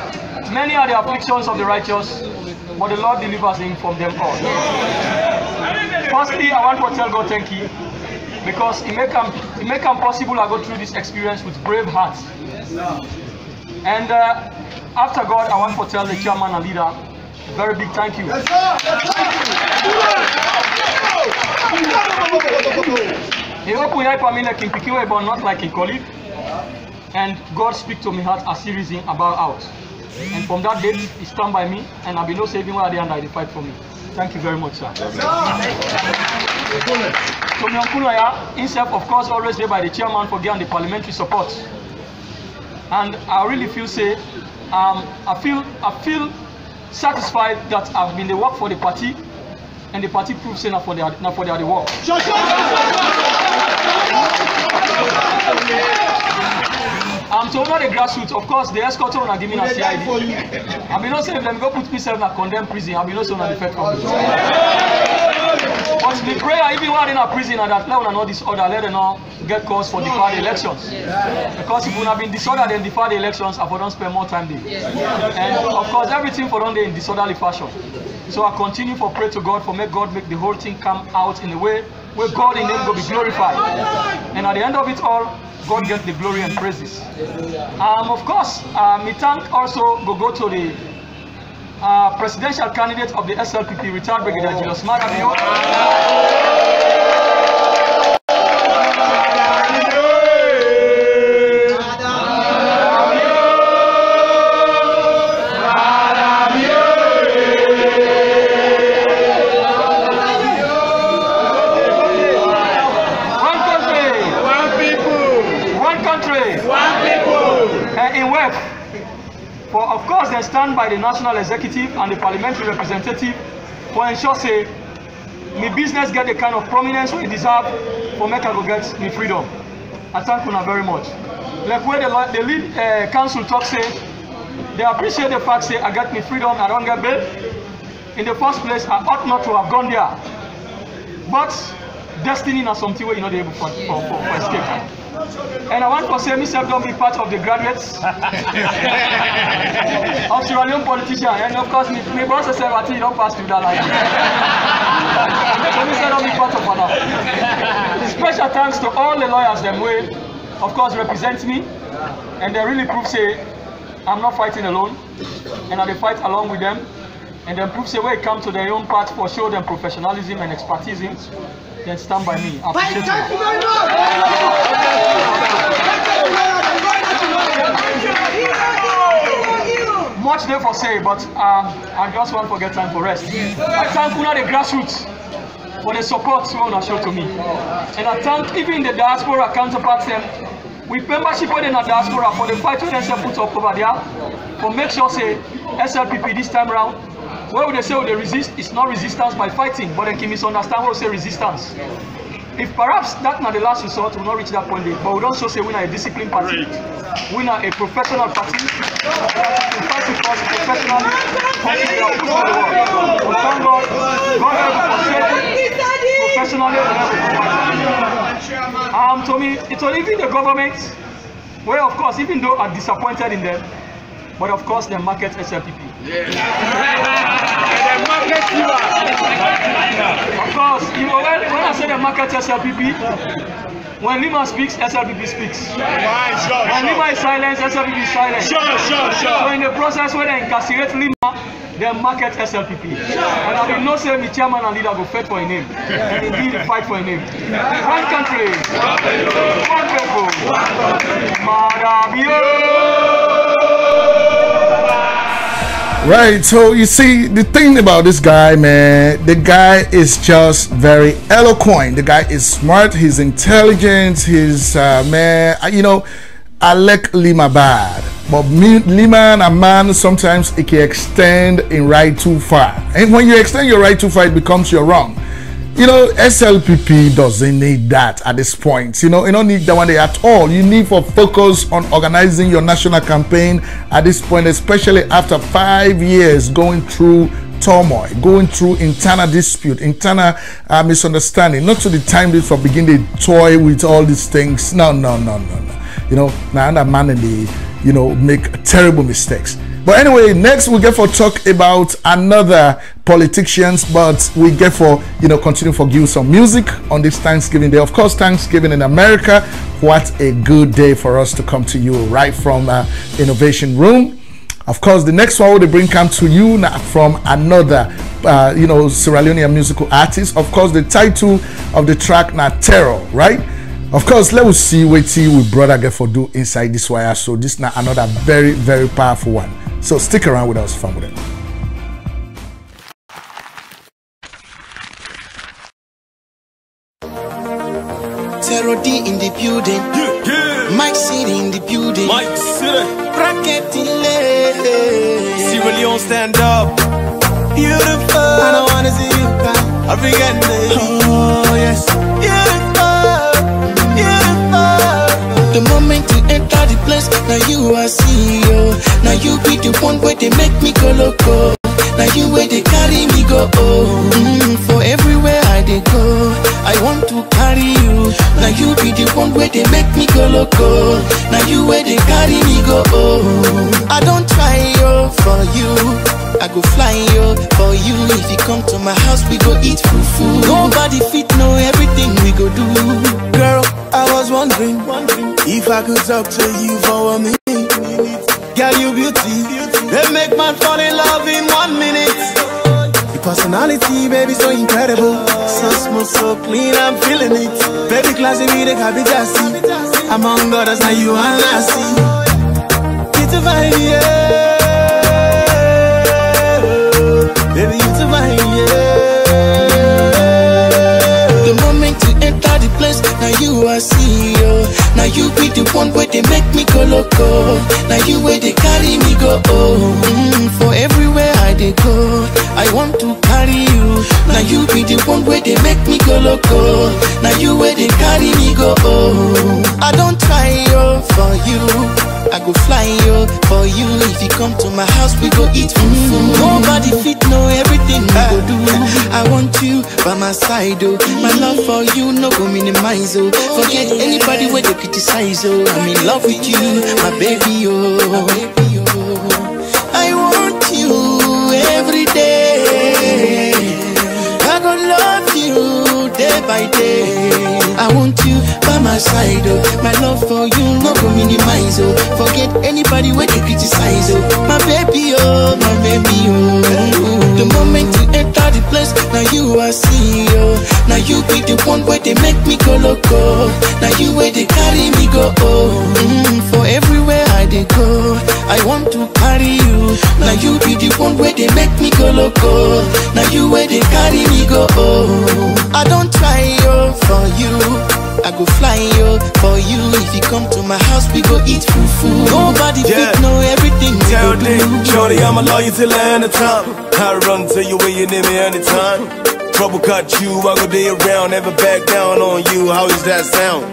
many are the afflictions of the righteous, but the Lord delivers him from them all. Firstly, I want to tell God thank you, because it make it possible I go through this experience with brave hearts. And after God, I want to tell the chairman and leader a very big thank you. He opened up for me like in Pikiwe, but not like a colleague. And God speak to me heart as he reason about out. And from that day, he stand by me, and I'll be no saving where they and I fight for me. Thank you very much, sir. So Nyankunaya, himself, of course, always there by the chairman for getting the parliamentary support. And I really feel I feel satisfied that I've been the work for the party, and the party proves not for the work. So not the grassroots, of course, the escort will not give me a CID. I mean, not say if them go put myself in a condemned prison, I mean, not say not defect from me. But the prayer, even while in a prison, that let them know disorder, let them not get cause for deferred elections. Because if we have been disordered, then deferred elections, I don't spend more time there. And of course, everything for them in disorderly fashion. So I continue for pray to God for make God make the whole thing come out in a way where God in them will be glorified. And at the end of it all, God get the glory and praises. Of course, me thank also go to the presidential candidate of the SLPP, retired Brigadier Julius Madamio. For of course they stand by the national executive and the parliamentary representative for ensure say me business get the kind of prominence we deserve for make I go get me freedom. I thank you very much. Like where the lead council talk say they appreciate the fact say I get me freedom, I don't get bail. In the first place I ought not to have gone there. But destiny is something where you know they able for escape. And I want to say myself don't be part of the graduates of Sierra Leone politician. And of course, my boss said that you don't pass through that line. So me say don't be part of that. Special thanks to all the lawyers them way, of course, represent me, and they really prove say I'm not fighting alone, and I fight along with them, and then prove say when it comes to their own part for show them professionalism and expertise. Then stand by me. I appreciate you. Much there for say, but I just want to get time for rest. I thank Una the grassroots for the support you want to show to me. And I thank even the diaspora counterparts them with membership within the diaspora for the fight when they put up over there. For make sure say SLPP this time round. Where would they say they resist? It's not resistance by fighting, but they can misunderstand what we say resistance. If perhaps that's not the last resort, we'll not reach that point, but we also say we're not a disciplined party, we're not a professional party. We fight because professionally, we thank God, God help professionally. To me, it's only even the government, where of course, even though I'm disappointed in them, but of course, they market SLPP. Yeah. Of course, you know, when I say the market SLPP, when Lima speaks, SLPP speaks. When Lima is silent, SLPP is silent. So in the process where they incarcerate Lima, they market SLPP. And I did not say the chairman and leader go fight for a name. And indeed fight for a name. One country, one people, Right, so you see, the thing about this guy, man, the guy is just very eloquent. The guy is smart, he's intelligent, he's, man, you know, I like Lima bad. But Lima and a man, sometimes it can extend in right too far. And when you extend your right too far, it becomes your wrong. You know, SLPP doesn't need that at this point. You know, you don't need that one day at all. You need to focus on organizing your national campaign at this point, especially after 5 years going through turmoil, going through internal dispute, internal misunderstanding, not to the time they for begin to toy with all these things. No. You know, now that man and they, you know, make terrible mistakes. But anyway, next we get for talk about another politicians, but we get for, you know, continue for give some music on this Thanksgiving Day. Of course, Thanksgiving in America. What a good day for us to come to you right from Innovation Room. Of course, the next one will bring come to you now from another, you know, Sierra Leonean musical artist. Of course, the title of the track now Terror, right? Of course, let us see what we brother get for do inside this wire. So this now another very, very powerful one. So stick around with us, fun with it. Terror D in the building. Mike City in the building. Mike City. Bracket delay. Sierra Leone stand up. Beautiful. I don't wanna see you cry. African baby. Oh yes. Beautiful. The moment you enter the place, now you are CEO. Now you be the one where they make me go loco. Now you where they carry me go. For everywhere I they go, I want to carry you. Now you be the one where they make me go loco. Now you where they carry me go. I don't try for you, I go fly for you. If you come to my house, we go eat fufu. Nobody fit know everything we go do. Girl, I was wondering if I could talk to you for a minute. Girl, you beauty, they make man fall in love in 1 minute. Your personality, baby, so incredible. So smooth, so clean, I'm feeling it. Baby, classy, me, they can be just among others, now you are lassie. It's a vibe, yeah. Baby, it's a vibe, yeah. The moment you enter the place, now you are CEO. Now you be the one where they make me go loco. Now you where they carry me go. For everywhere I they go, I want to carry you. Now you be the one where they make me go loco. Now you where they carry me go. I don't try for you, I go fly for you. If you come to my house, we go eat fufu. Nobody fit know everything we go do. I want you by my side, my love for you no go minimize. Forget anybody where they criticize. I'm in love with you, my baby. I want you every day. I gonna love you day by day. I want you by my side, my love for you no go minimize. Forget anybody where they criticize. My baby, my baby, The moment you enter the place, now you are CEO. Now you be the one where they make me go loco. Now you where they carry me go. For everywhere I they go, I want to carry you. Now you be the one where they make me go loco. Now you where they carry me go. I don't try for you, I go fly for you. If you come to my house, we go eat fufu. Nobody fit know everything we go do. Shorty, I'ma love you till the end of time. I run to you when you need me anytime. Trouble cut you, I go day around, never back down on you. How does that sound?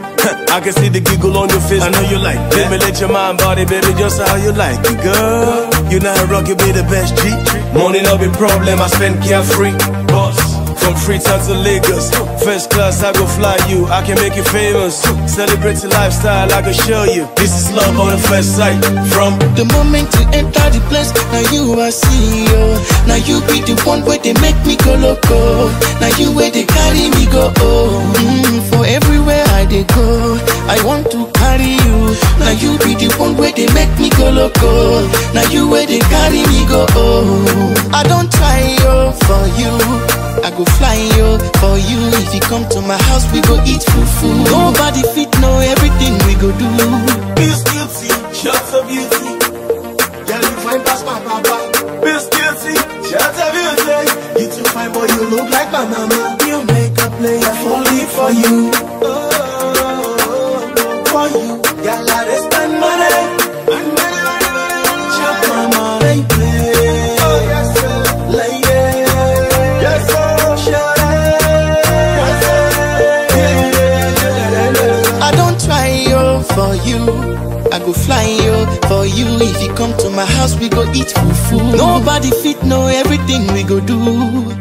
I can see the giggle on your face. I know you like that. Let me let your mind body, baby, just how you like it, girl. You know how rock, you be the best G. Money no be problem, I spend carefree. Boss. From Freetown to Lagos, first class I go fly you, I can make you famous. Celebrate your lifestyle, I can show you. This is love on the first sight. From the moment you enter the place, now you are CEO. Now you be the one where they make me go loco. Now you where they carry me go. For everywhere I they go, I want to carry you. Now you be the one where they make me go loco. Now you where they carry me go. I don't try for you, I go fly for you. If you come to my house, we go eat fufu. Nobody fit know everything we go do. Miss Guilty, shots of beauty. Girl, you fine past my papa. Miss Guilty, shots of beauty. You too fine, boy, you look like my mama. You make a player falling for you. For you, girl, I spend money. Chop my money, play. Oh yes, sir, lady. Yes, sir. I don't try for you, I go fly for you. you. If you come to my house, we go eat fufu. Nobody fit know everything we go do.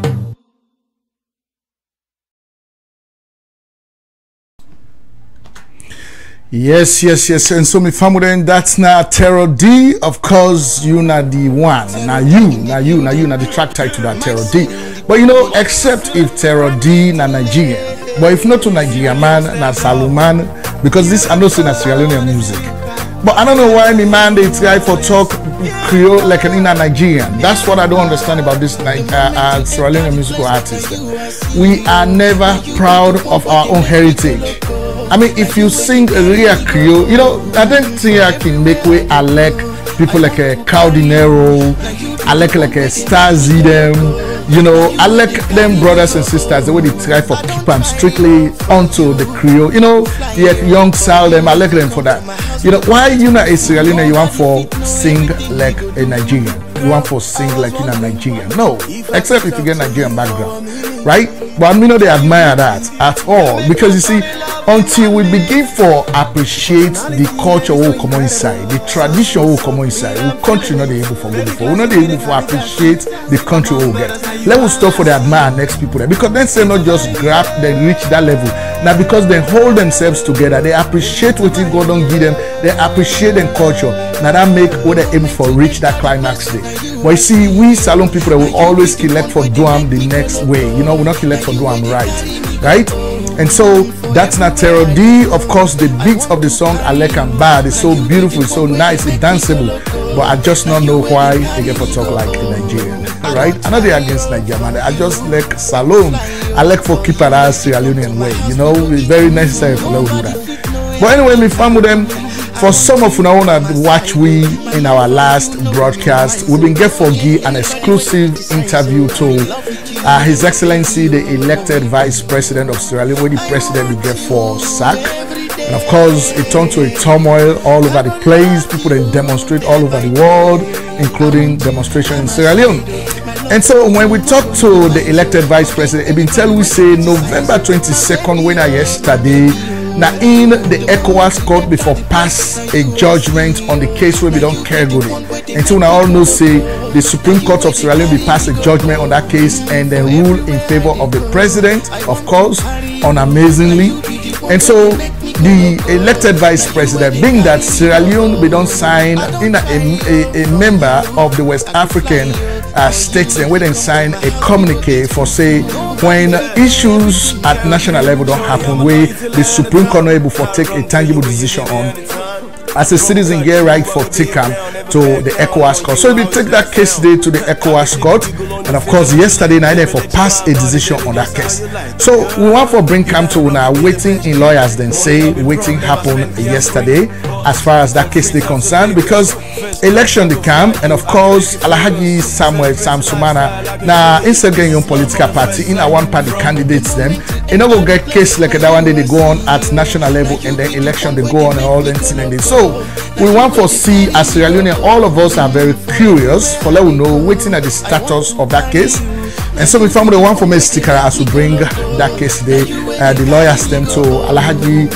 Yes. And so, my family, that's now Terror D. Of course, you not the one. Now you not the track title that Terror D. But you know, except if Terror D na Nigerian. But if not to Nigeria man, na Saluman, because this I know say na Sierra Leonean music. But I don't know why me man they try for talk Creole like an inner Nigerian. That's what I don't understand about this Sierra Leonean musical artist. We are never proud of our own heritage. I mean, if you sing a real Creole, you know, I don't think I can make way. I like people like a Caldinero, I like a Stazzy them, you know, I like them brothers and sisters, the way they try for keep them strictly onto the Creole, you know, yet young Sal them, I like them for that. You know, why you not a Sierra Leonean, you want for sing like a Nigerian, you want for sing like in a Nigerian? No, except if you get Nigerian background, right? But I mean, no, they admire that at all, because you see, until we begin for appreciate the culture we come inside, the tradition we come inside, we country not able for go before, we're not able for appreciate the country we get. Let us stop for the admire next people there, because then say not just grab, they reach that level. Now because they hold themselves together, they appreciate what God don't give them, they appreciate their culture. Now that make what they're able for reach that climax day. But you see, we Salon people that will always collect for Duam the next way. You know, we not collect for Duam right? And so that's not Terror D. Of course, the beat of the song Alek and Bad is so beautiful, it's so nice, it's danceable. But I just not know why they get for talk like a Nigerian, right? I'm not against Nigeria, man. I just like Salon. I like for keep it as Sierra Leonean way. You know, it's very necessary for them to do that. But anyway, me fam with them. For some of you now wanna watch we in our last broadcast, we've been get for give an exclusive interview to His Excellency the elected Vice President of Sierra Leone, where the president will get for sack. And of course, it turned to a turmoil all over the place. People then demonstrate all over the world, including demonstration in Sierra Leone. And so when we talk to the elected Vice President, it been tell we say November 22nd, when yesterday. Now in the ECOWAS court before pass a judgment on the case where we don't care good. And so now all know say the Supreme Court of Sierra Leone will pass a judgment on that case and then rule in favor of the president, of course, unamazingly. And so the elected vice president, being that Sierra Leone we don't sign in a member of the West African states, and we then sign a communique for say when issues at national level don't happen where the Supreme Court not able for take a tangible decision on, as a citizen get right for take them to the ECOWAS court. So we take that case today to the ECOWAS court, and of course yesterday night for pass a decision on that case. So we want for bring come to now waiting in lawyers then say waiting happened yesterday as far as that case they concerned, because election they come, and of course Alhaji Samuel Samsumana now instead getting your political party in a one party candidates them, and not go get case like that one day they go on at national level and then election they go on and all that thing. So we want to see as Sierra Leone, all of us are very curious for let we know waiting at the status of that case. And so we found the one for me sticker as we bring that case today, the lawyers them to Alhaji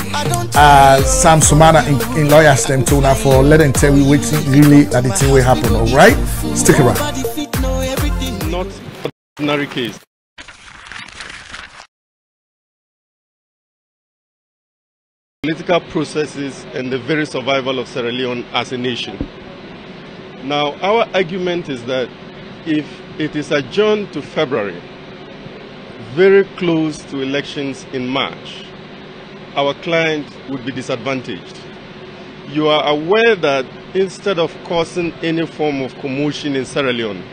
Sam Sumana in lawyers them to now for let them tell we waiting really that the thing will happen. All right, stick around. Not ordinary case. Political processes and the very survival of Sierra Leone as a nation. Now, our argument is that if it is adjourned to February, very close to elections in March, our client would be disadvantaged. You are aware that instead of causing any form of commotion in Sierra Leone,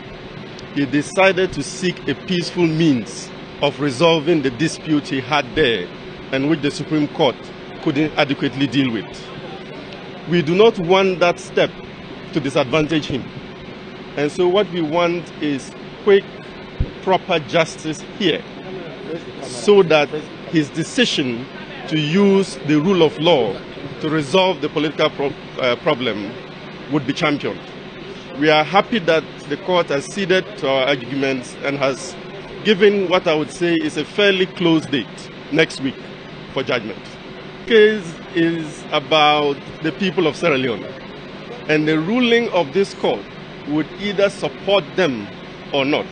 he decided to seek a peaceful means of resolving the dispute he had there and which the Supreme Court couldn't adequately deal with. We do not want that step to disadvantage him. And so what we want is quick, proper justice here, so that his decision to use the rule of law to resolve the political problem would be championed. We are happy that the court has ceded to our arguments and has given what I would say is a fairly close date next week for judgment. The case is about the people of Sierra Leone. and the ruling of this court would either support them or not.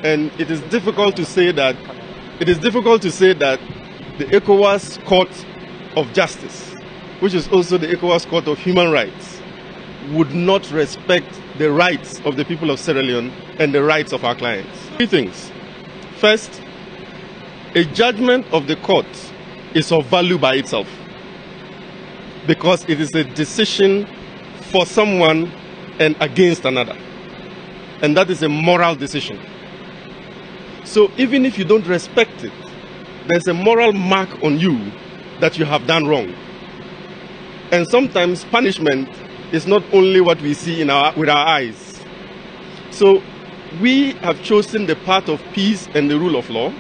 And it is difficult to say that the ECOWAS Court of Justice, which is also the ECOWAS Court of Human Rights, would not respect the rights of the people of Sierra Leone and the rights of our clients. Three things. First, a judgment of the court is of value by itself because it is a decision for someone and against another. And that is a moral decision. So even if you don't respect it, there's a moral mark on you that you have done wrong. And sometimes punishment is not only what we see with our eyes. So we have chosen the path of peace and the rule of law.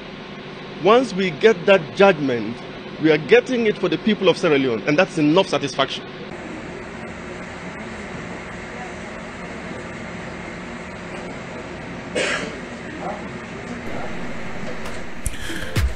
Once we get that judgment, we are getting it for the people of Sierra Leone, and that's enough satisfaction.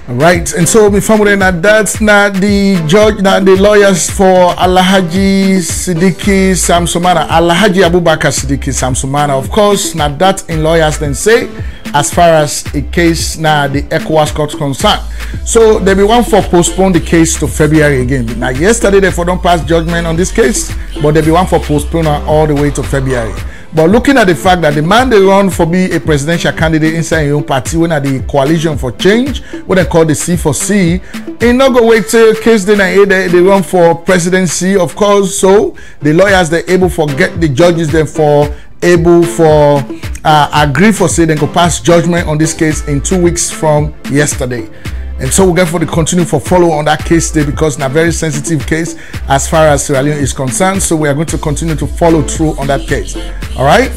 Right, and so before that's not the judge, not the lawyers for Alhaji Siddiqui Samsumana, Alhaji Abubakar Siddiqui Samsumana. Of course, not that in lawyers then say, as far as a case now the ECOWAS court concerned. So there be one for postpone the case to February again. Now yesterday they for don't pass judgment on this case, but there be one for postpone all the way to February. But looking at the fact that the man they run for be a presidential candidate inside your own party, when at the Coalition for Change, what they call the C4C, in not go wait till case they run for presidency, of course. So the lawyers they're able for get the judges them for able for agree for say they go pass judgment on this case in 2 weeks from yesterday. And so we're going to continue for follow on that case today because it's a very sensitive case as far as Sierra Leone is concerned. So we are going to continue to follow through on that case. All right.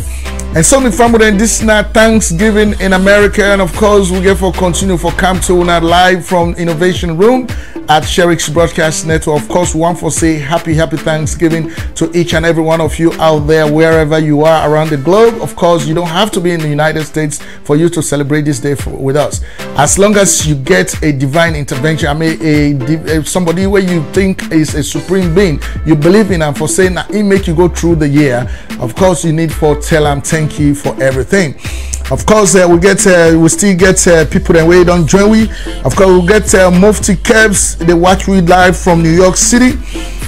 And so my family, this is not Thanksgiving in America. And of course, we get for continue for come to not live from Innovation Room at Sherix Broadcast Network. Of course, we want to say happy Thanksgiving to each and every one of you out there, wherever you are around the globe. Of course, you don't have to be in the United States for you to celebrate this day with us. As long as you get a divine intervention, I mean, somebody where you think is a supreme being, you believe in, and for saying that it make you go through the year. Of course, you need for tell them thank you for everything. Of course, we still get people that we don't join we. Of course, we get Mufti Kebs, they watch we live from New York City.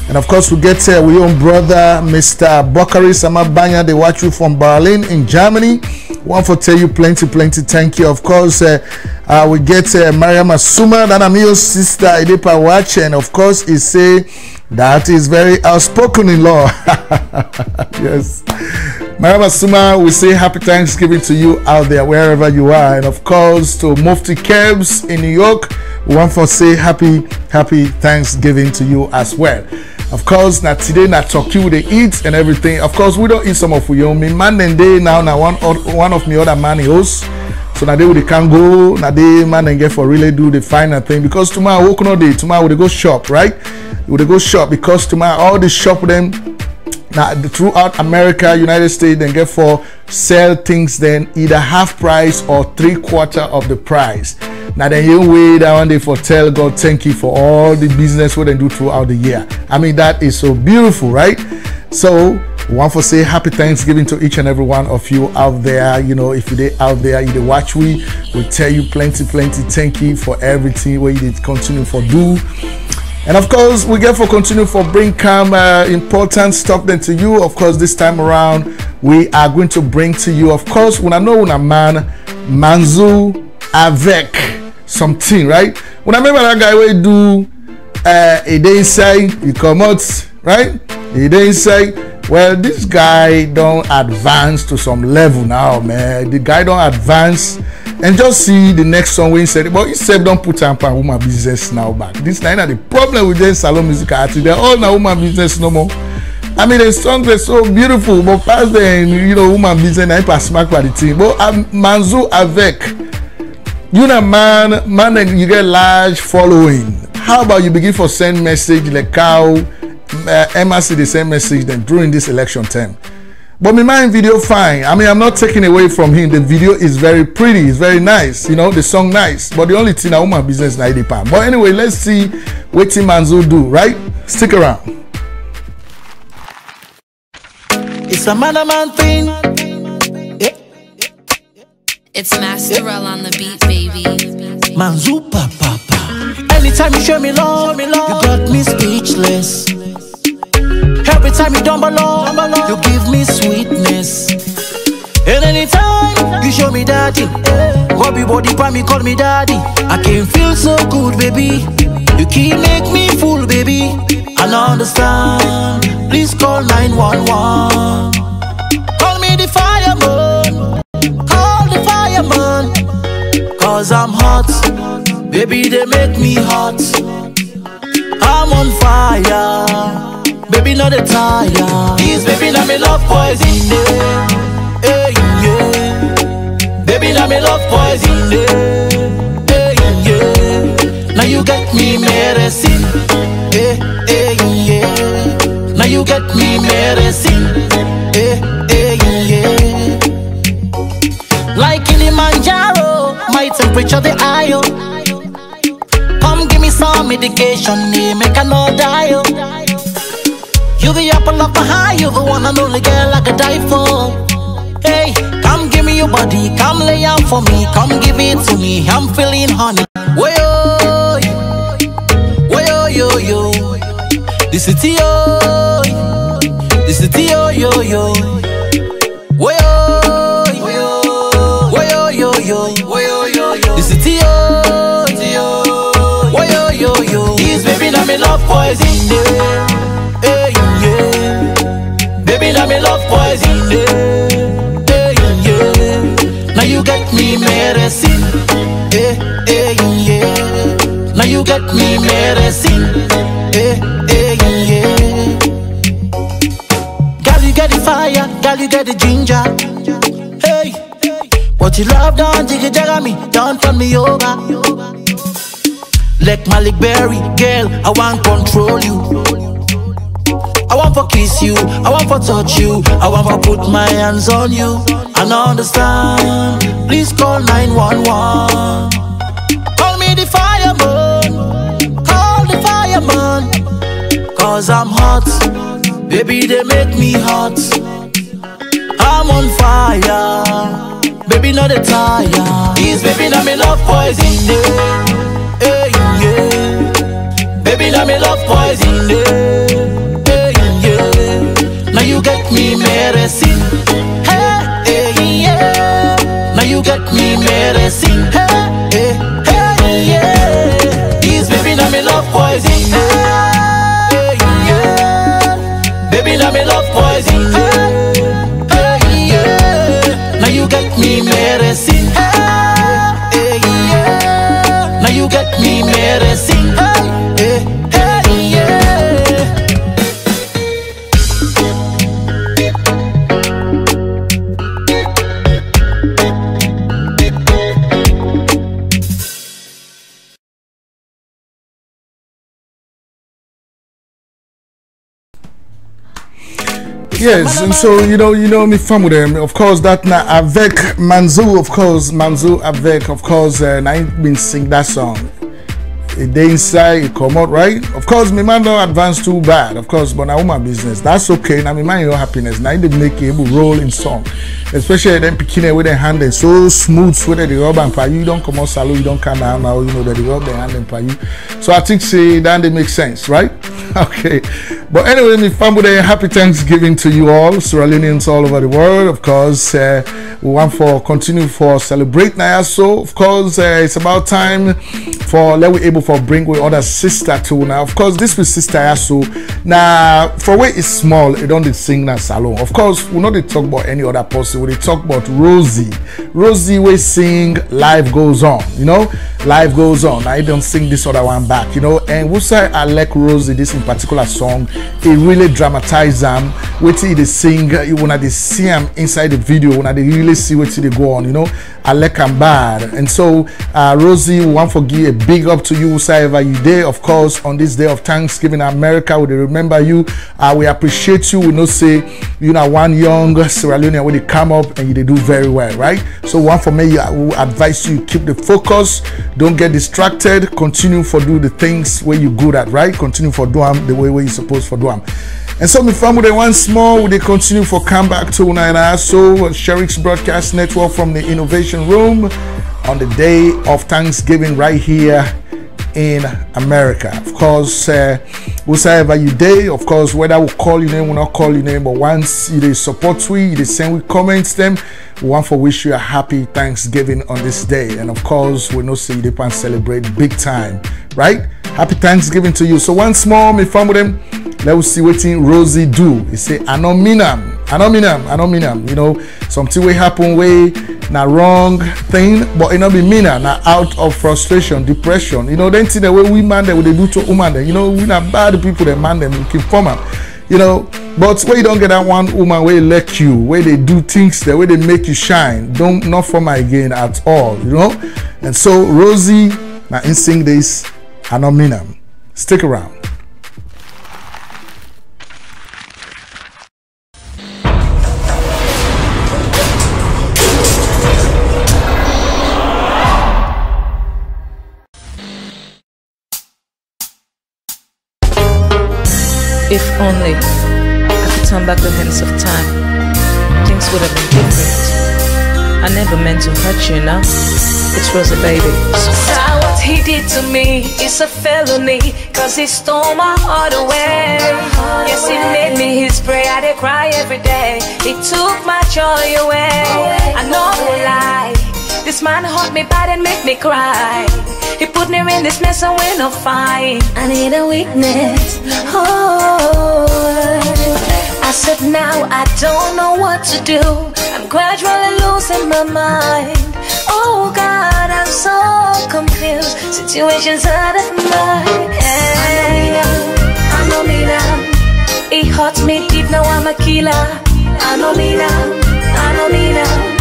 And of course, we get we own brother Mr. Bakari Samabanya, they watch you from Berlin in Germany. One for tell you plenty thank you. Of course, we get Mariam Asuma, that I'm your sister Idepa watch, and of course he say that is very outspoken in law. Yes, Mariam Asuma, we say happy Thanksgiving to you out there wherever you are. And of course to Mufti Kebs in New York, we want to say happy Thanksgiving to you as well. Of course, now today na turkey they eat and everything. Of course, we don't eat some of we own. Me man and day now one of me other man hosts. So now they can go. Now they man and get for really do the final thing because tomorrow work no day. Tomorrow we go shop, right? We go shop because tomorrow all the shop them now throughout America, United States, then get for sell things then either half price or 3/4 of the price. Now then you wait that one day for tell God thank you for all the business what they do throughout the year. I mean that is so beautiful, right? So we want to say happy Thanksgiving to each and every one of you out there. You know, if you're out there, you watch we tell you plenty thank you for everything what you did continue for do. And of course, we get for continue for bring come important stuff then to you. Of course, this time around, we are going to bring to you, of course, when I know when a man, Manzu avec something, right? When I remember that guy will do a day inside, he come out, right? A day inside. Well, this guy don't advance to some level now, man. The guy don't advance. And just see the next song when he said, but he said don't put up on woman business now back. This now the problem with the salon music artists, they're all now woman business no more. I mean the songs are so beautiful, but past then, you know, woman business I pass smack by the team. But Manzu avec, you know, man, you get large following. How about you begin for send message like how MRC the same message then during this election term? But my mind video fine. I mean, I'm not taking away from him. The video is very pretty. It's very nice. You know, the song nice. But the only thing I woman business na £80. But anyway, let's see what Manzu do. Right? Stick around. It's a man thing. It's Masterel on the beat, baby. Manzu papa. Anytime you show me love, you got me speechless. Every time you dumble low, you give me sweetness. And anytime you show me daddy, Bobby body pa me call me daddy. I can feel so good, baby. You keep make me fool, baby. I don't understand. Please call 911. Call me the fireman. Call the fireman. Cause I'm hot. Baby, they make me hot. I'm on fire. Baby, not a tire. Please, baby, now me love poison, yeah. Hey, yeah. Baby, now me love poison, yeah. Hey, yeah. Now you get me medicine. Hey, hey, yeah. Now you get me medicine. Hey, hey, yeah. Like Kilimanjaro, my temperature the iron. Come give me some medication, make I no die. You the apple of my eye, you the one and only girl I could die for. Hey, come give me your body, come lay out for me, come give it to me, I'm feeling honey. Woyo, woyo, yo, yo. The city, yo, the city, yo, yo, yo. Woyo, woyo, woyo, yo, yo, woyo, yo, yo. The city, yo, woyo, yo, yo. This baby, now me love poison, yeah. Hey, yeah. Baby, now me love poison, yeah. Hey, yeah. Now you get me medicine. Hey, hey, yeah. Now you get me medicine. Hey, hey, yeah. Girl, you get the fire. Girl, you get the ginger. Hey, what you love, don't jiggy jagga me. Don't turn me over. Like Malik Berry, girl, I want control you. I want to kiss you, I want to touch you, I want to put my hands on you. I don't understand. Please call 911. Call me the fireman. Call the fireman. Cause I'm hot. Baby, they make me hot. I'm on fire. Baby, not a tire. This baby, now me love poison, yeah. Hey, yeah. Baby, now me love poison, yeah. Now you get me medicine. Hey, hey, yeah. Now you get me medicine. Hey, hey, hey, yeah. This baby now me love poison. Hey, yeah. Baby now me love poison. Hey, yeah. Now you get me medicine. Hey, yeah. Now you get me medicine. Hey, hey, yeah. Yes, and so you know me fun with them. Of course, that na avec Manzu, of course, Manzu avec, of course, and I been sing that song. They inside, it come out, right? Of course, me man don't advance too bad, of course, but now my business. That's okay. Now me mind your happiness. Now they make you able to roll in song. Especially them picking with their hand and so smooth with the rub and pay you don't come out salute, you don't come down now, you know that they rub their hand and pay you. So I think say that they make sense, right? Okay. But anyway, me family, happy Thanksgiving to you all, Sierra Leoneans all over the world. Of course, we want for continue for celebrate now. So of course, it's about time for let we able for bring with other sister too. Now, of course, this was sister Yaso. Now, for where it's small, it don't sing that salon. Of course, we not talk about any other person. We talk about Rosie. Rosie we sing Life Goes On. You know, Life Goes On. I don't sing this other one back. You know, and we say I like Rosie this in particular song. It really dramatize them. What they sing, you wanna they see them inside the video. Wanna they really see what they go on. You know, I like them bad. And so, Rosie, we want to give a big up to you, whoever you there. Of course, on this day of Thanksgiving, America, we remember you. We appreciate you. We know say you know one young Sierra Leonean when they come up and they do very well, right? So one for me, I will advise you keep the focus. Don't get distracted. Continue for do the things where you good at, right? Continue for do them the way you're supposed to do them. And so, my family, once more, we continue for come back to Unana. So, Sherix Broadcast Network from the Innovation Room on the day of Thanksgiving right here in America. Of course, whosoever you day, of course, whether we call your name or not call your name, but once you support we, you send we comments them, we want to wish you a happy Thanksgiving on this day. And of course, we know say they can celebrate big time, right? Happy Thanksgiving to you. So once more, me family, let's see what Rosie do. He say, I don't mean them. You know, something will happen way na wrong thing, but it not be meaner, na out of frustration, depression. You know, then see the way we man that they do to woman. You know, we not bad people that man them keep form up. You know, but where you don't get that one woman where they let you, where they do things the way they make you shine, don't not form again at all. You know, and so Rosie now in sing this. I don't mean them. Stick around. If only I could turn back the hands of time, things would have been different. I never meant to hurt you now. It's Rosa, baby. What he did to me is a felony, cause he stole my heart away. Yes, he made me his prey, I did cry every day. He took my joy away. I know a lie, this man hurt me bad and make me cry. He put me in this mess and we're not fine. I need a witness. Oh, I said now I don't know what to do. I'm gradually losing my mind. Oh God, I'm so confused. Situations out of my head. I know me now. It hurts me deep, now I'm a killer. I know me now. I know me now.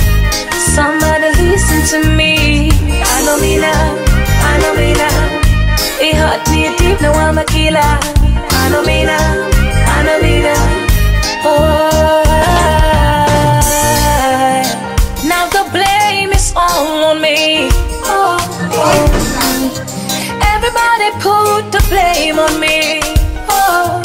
Somebody listen to me. I know me now. I know me now. It hurt me deep, now I'm a killer. I know me now. I know me now. Oh, now the blame is all on me. Oh, everybody put the blame on me. Oh,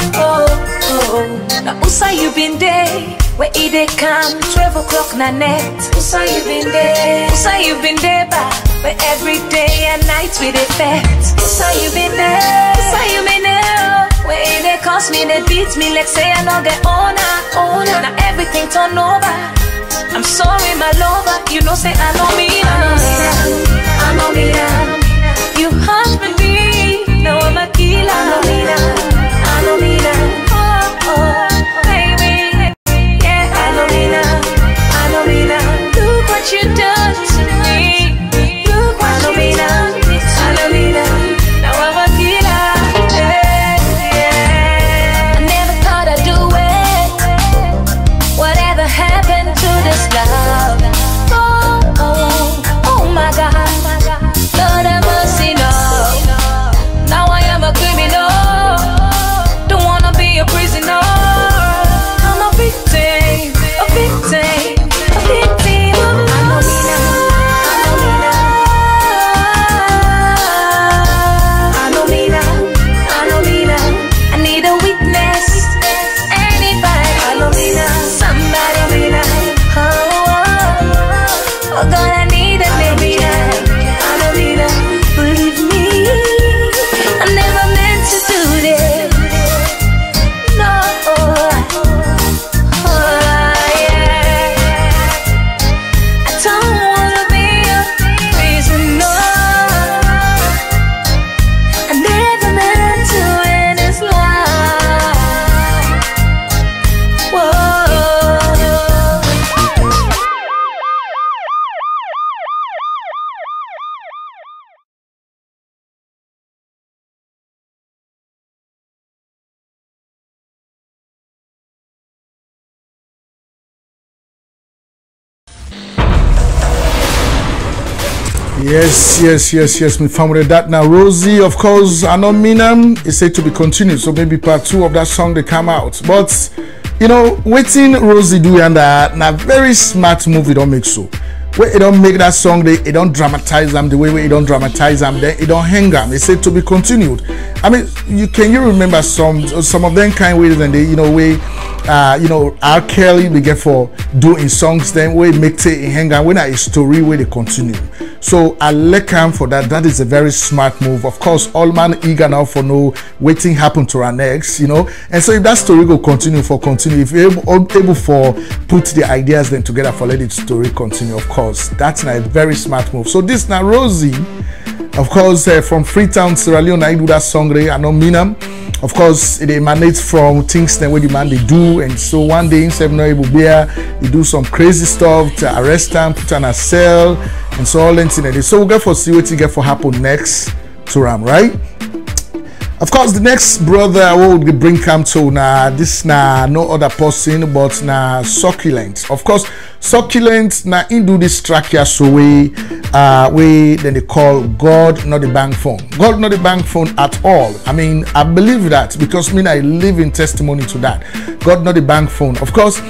now who say you been there? Where it they come, 12 o'clock na net. Who say you been there? Who say you been there, ba? Where every day and night we dey fet. Who say you been there? Who say you been there? Where it they cost me, they beat me like say I no get owner. Now everything turn over. I'm sorry, my lover. You know say I know me now. I know me now. You hurt me, now I'm a killer. I know me now. I know me now. Oh, baby. Yeah, I know me now. I know me now. Look what you done to me. Look what you done. I know me now. Now I'm a killer. Yeah. I never thought I'd do it. Whatever happened to this love? Oh my God. Lord have mercy, no. Now I am a criminal. Don't wanna be a prisoner. I'm a victim, a victim, a victim of love. I know me now. I know me now. I need a witness. Anybody. I know me now. Somebody me now. Oh God, I need a baby now. I know me now. Believe me, I never meant to do this. No. Yeah. I don't wanna be a prisoner. I never meant to end this life. Whoa. Yes, me family. That now Rosie, of course, I know Minam is said to be continued, so maybe part 2 of that song they come out. But you know, waiting Rosie do and that now very smart movie don't make so. where it don't make that song, it don't dramatize them the way it don't dramatize them, then it don't hang them. They say to be continued. I mean, you remember some of them kind ways and they, R. Kelly we get for doing songs then where make it in hang on when a story where they continue. So I like him for that. That is a very smart move. Of course, all man eager now for no waiting happen to our next, And so if that story go continue, if you're able for put the ideas then together for let the story continue, of course, that's a very smart move. So this now Rosie, of course, from Freetown, Sierra Leone, I do that song there. I know Minam. Of course, it emanates from things that what the man they do, and so one day in Seven able beer, he do some crazy stuff to arrest them, put on a cell, and so all that. So we'll get for see what you get for happen next to Ram, right? Of course, the next brother I will bring come to this no other person but Succulent. Of course, Succulent in do this track here so we then they call God not the bank phone. God not the bank phone at all. I mean, I believe that because I live in testimony to that. God not the bank phone. Of course,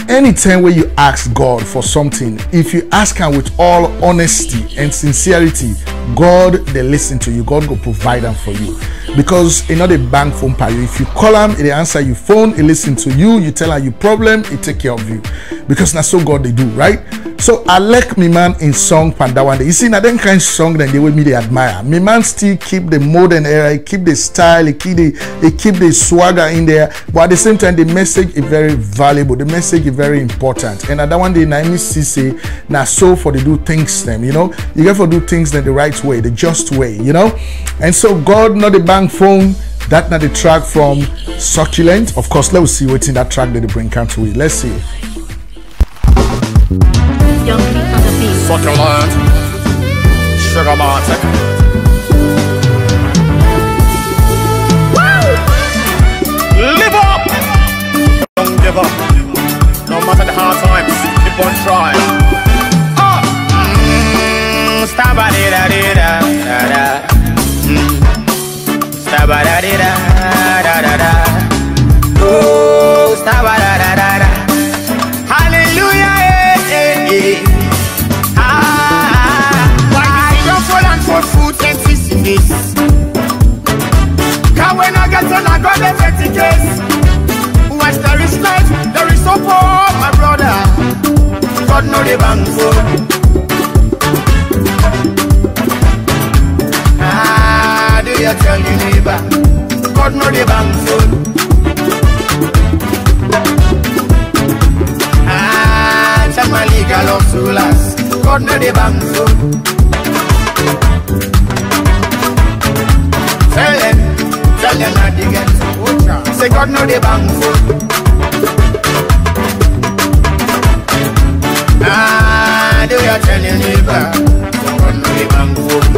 anytime where you ask God for something, if you ask him with all honesty and sincerity, God they listen to you. God will provide them for you. Because it's not a bank phone per you. If you call him, they answer your phone, he listen to you, you tell her your problem, he take care of you. Because that's so God they do, right? So I like me man in song Pandawande. You see, now them kind of song that they with me they admire. Me man still keep the modern era, he keep the style, he keep the swagger in there. But at the same time, the message is very valuable. The message is very important. And that one day now me see say now so for they do things them, you got to do things the right way, the just way, And so God not the bank phone. That not the track from Succulent. Of course, let's see what's in that track that they bring come to it. Let's see. Succulent, Sugar Martin. Live up, don't give up. No matter the hard times, keep on trying. Stabba-dee-da-dee-da-da-da. Stabba-da-dee-da-da-da-da. Oh, stabba-da-da-da-da. Hallelujah, Why you don't fall and for food and this? Cause when I get on, I got the 30 case. Once there is life, there is hope for my brother. God know the bank phone. Do you tell your neighbor? God know the bank phone. Tell my legal of rulers. God know the bank phone. Tell them not to get. Say God know the bank phone. Do you tell your neighbor? God know the bank phone.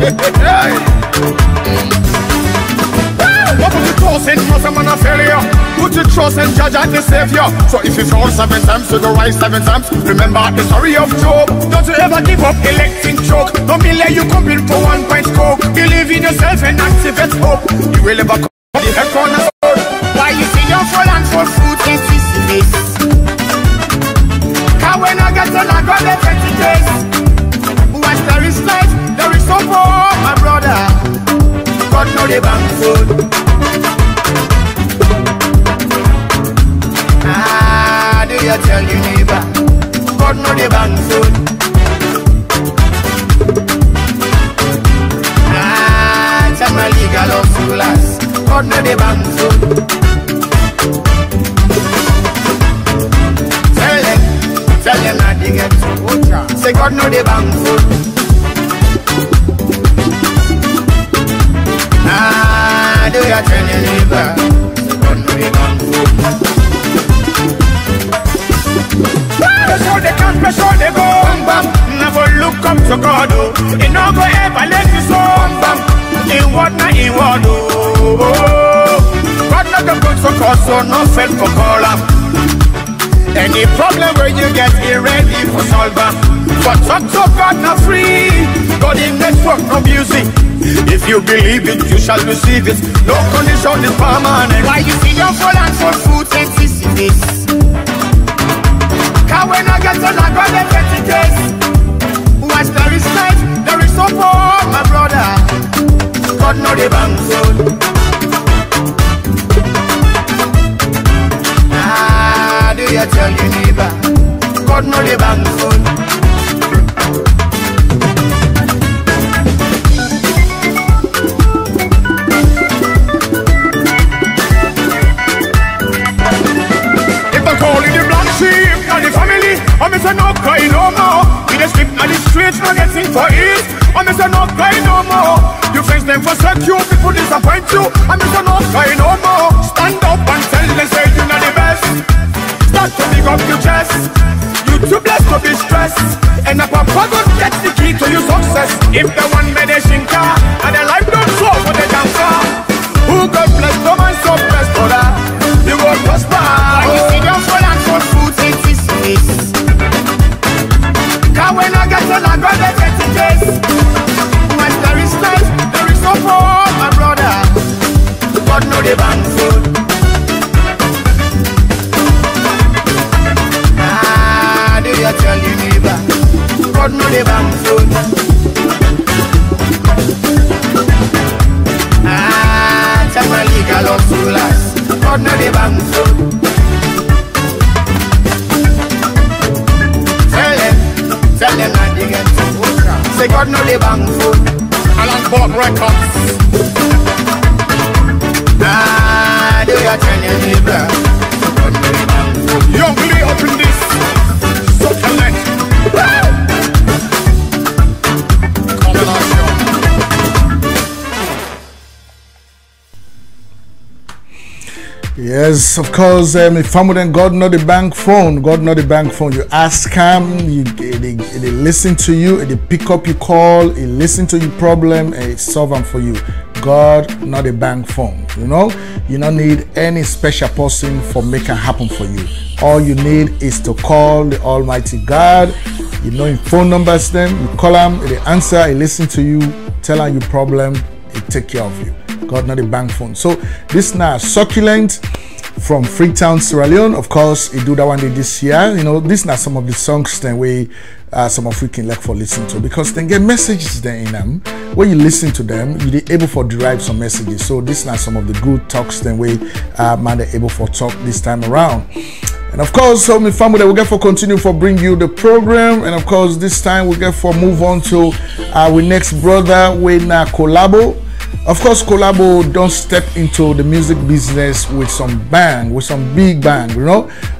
What put your trust in trust and man a failure? Put your trust in Judge and the Savior. So if you fall 7 times, you go rise 7 times. Remember the story of Job. Don't you ever give up electing choke. Don't be like you come build for 1 pint coke. Believe in yourself and activate hope. You will never come the head cornerstone. Why you see your fall and for food in this? Cause when I get on, I got the 20 days. Once there is life, there is hope for my brother. God know the bank phone. Do you tell your neighbor? God know the bank phone. Tell my legal of rulers. God know the bank phone. Tell them not to get. Say God know the bank phone. Do you tell your neighbor? God know the bank phone. Pressure they come, pressure they go. Never look up to God. He never ever let you so. In what not in what. God not the good for cause, so no fail for call up. Any problem where you get here ready for solve up. But talk to God not free. God in network no music. If you believe it, you shall receive it. No condition is permanent. Why you see your fall and for food and this? Cause when I get on, I got the 20 days. As there is life, there is hope for my brother. God know the bank phone. Do you tell your neighbor? God know the bank phone. If I call it the black sheep, and the family, I'm say no cry no more. We just sleep on the streets, not getting for it. I'm say no cry no more. You face them forsake you, people disappoint you. I'm say no cry no more. Stand up and tell them say you're not the best. Start to pick up your chest. You too blessed to be stressed. And a papa God gets the key to your success. If the one medicine car and the life don't show for the dancer. Who God bless, no man so blessed for that. You will prosper. When you see them fall and for food, it's his face. Cause when I get on, I got the 30 days. When there is life, there is no hope, my brother. God know the bank food. Do you tell your neighbor? God know the bank phone. Tell my legal of rulers. God know the bank phone. Tell them that they get to work. Say God know the bank phone. Alan bought records. Do you tell your neighbor? God know the bank phone. Young Lee up in this. Yes, of course. If family God know the bank phone, God know the bank phone. You ask him, they listen to you, they pick up your call, they listen to your problem, and solve them for you. God not the bank phone. You don't need any special person for make it happen for you. All you need is to call the Almighty God. You know his phone numbers, them you call him, they answer, he listen to you, tell him your problem, he take care of you. God not the bank phone. So this now Succulent from Freetown, Sierra Leone. Of course, he do that one day this year. This now some of the songs then we some of we can like for listen to, because they get messages there in them. When you listen to them, you're able for derive some messages. So this now some of the good talks then we man they able for talk this time around. And of course, so my family that we get for continue for bring you the program. And of course, this time we get for move on to our next brother with Collabo. Of course, Collabo don't step into the music business with some bang, with some big bang,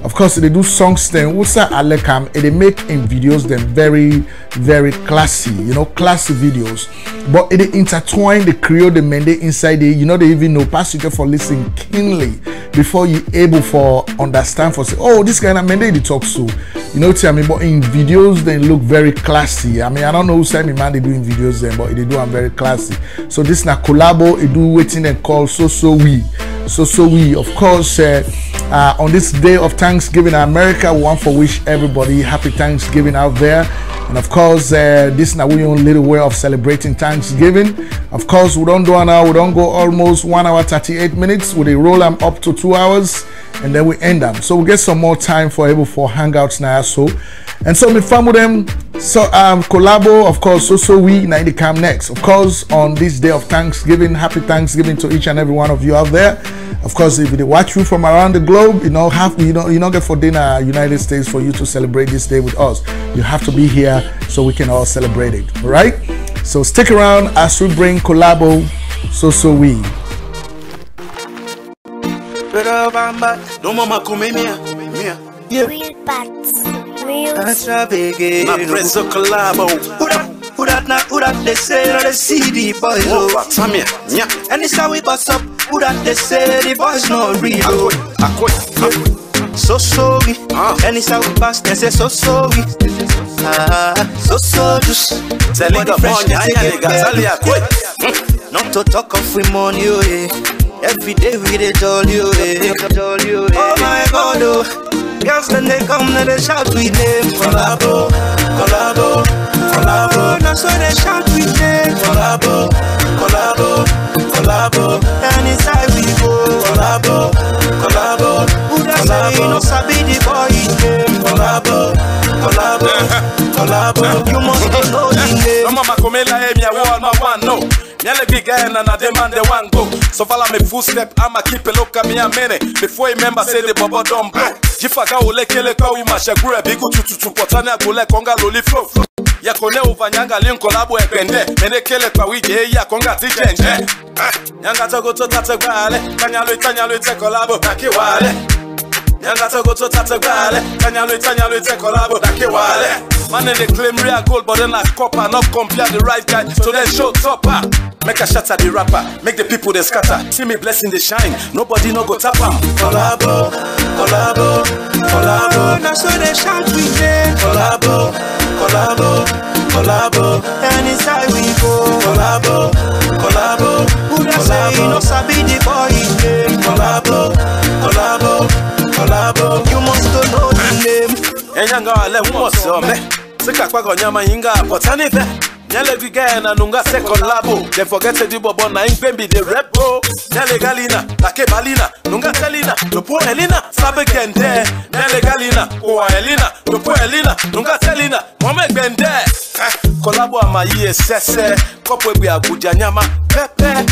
Of course, they do songs then, Usa Alekam, and they make in videos them very, very classy, classy videos. But they intertwine the Creole, the Mende inside it, they even know, pass you get for listening keenly before you able for understand for say, oh, this guy na Mende they talk so. Tell me, but in videos they look very classy. I don't know who said me man they do in videos then, but they do them very classy. So this na Collabo, they do waiting and call so we. Of course, on this day of Thanksgiving in America, we want to wish everybody happy Thanksgiving out there. And of course, this now we own little way of celebrating Thanksgiving. Of course, we don't do an hour, we don't go almost 1 hour 38 minutes. We roll them up to 2 hours, and then we end them. So we get some more time for able for hangouts now. And so we farm with them. So Collabo, of course, so we now they come next. Of course, on this day of Thanksgiving, happy Thanksgiving to each and every one of you out there. Of course, if they watch you from around the globe, you don't get for dinner United States for you to celebrate this day with us. You have to be here so we can all celebrate it. All right? So stick around as we bring Collabo, so we. No mama come here. Real bats. That's a big my preso Collabo. Who that they say that the CD boys. Come here. And it's how we bust up. Who that they say the boys not real. So sorry. And it's how we pass. They say so sorry. So just tell it fresh. Not to talk of we money. Every day we dey jolly. Oh my God, oh. Girls when they come, they shout with them. Collabo, collabo, collabo. Now so they shout with them. Collabo, collabo, collabo. And inside we go. Collabo, collabo. Who does say no sabi the boy name? Collabo, collabo, collabo. You must know want no. Nyale big guy and I demand the one go. So follow me full step, I'ma keep a look at me a minute before you remember say the bubble don't blow. Jifaga ule kele kwa we masha gure bigu tutu potanya gule konga loli flow. Ya kone uvanyanga linko labo ekende mene kele kwa wije ya konga tijenje. Nyanga togo to tate gwale tanyalo ite kolabo takiwale. Nyanga togo to tate gwale tanyalo ite kolabo takiwale. Man they claim real gold but then I copper not compare the right guy to then show topper. Make a shot at the rapper, make the people they scatter. See me blessing the shine, nobody no go tap am. Collabo, collabo, collabo. Now so they shout we name. Collabo, collabo, collabo. Anytime we go. Collabo, collabo. Who they say no sabi the boy name. Collabo, collabo, collabo. You must know the name. Enyanga wale umoso me. Sika kwa gonyama inga potani ve. Nyale bigaya na nunga se collabo. They forget to do bobo na ingpembi the repo. Nyale galina, lake balina, nunga telina, lupo elina, sabe gende. Nyale galina, owa elina, lupo elina, nunga telina, mome gende. Collabo ama iye sese, kopwe bi abuja nyama, pepe.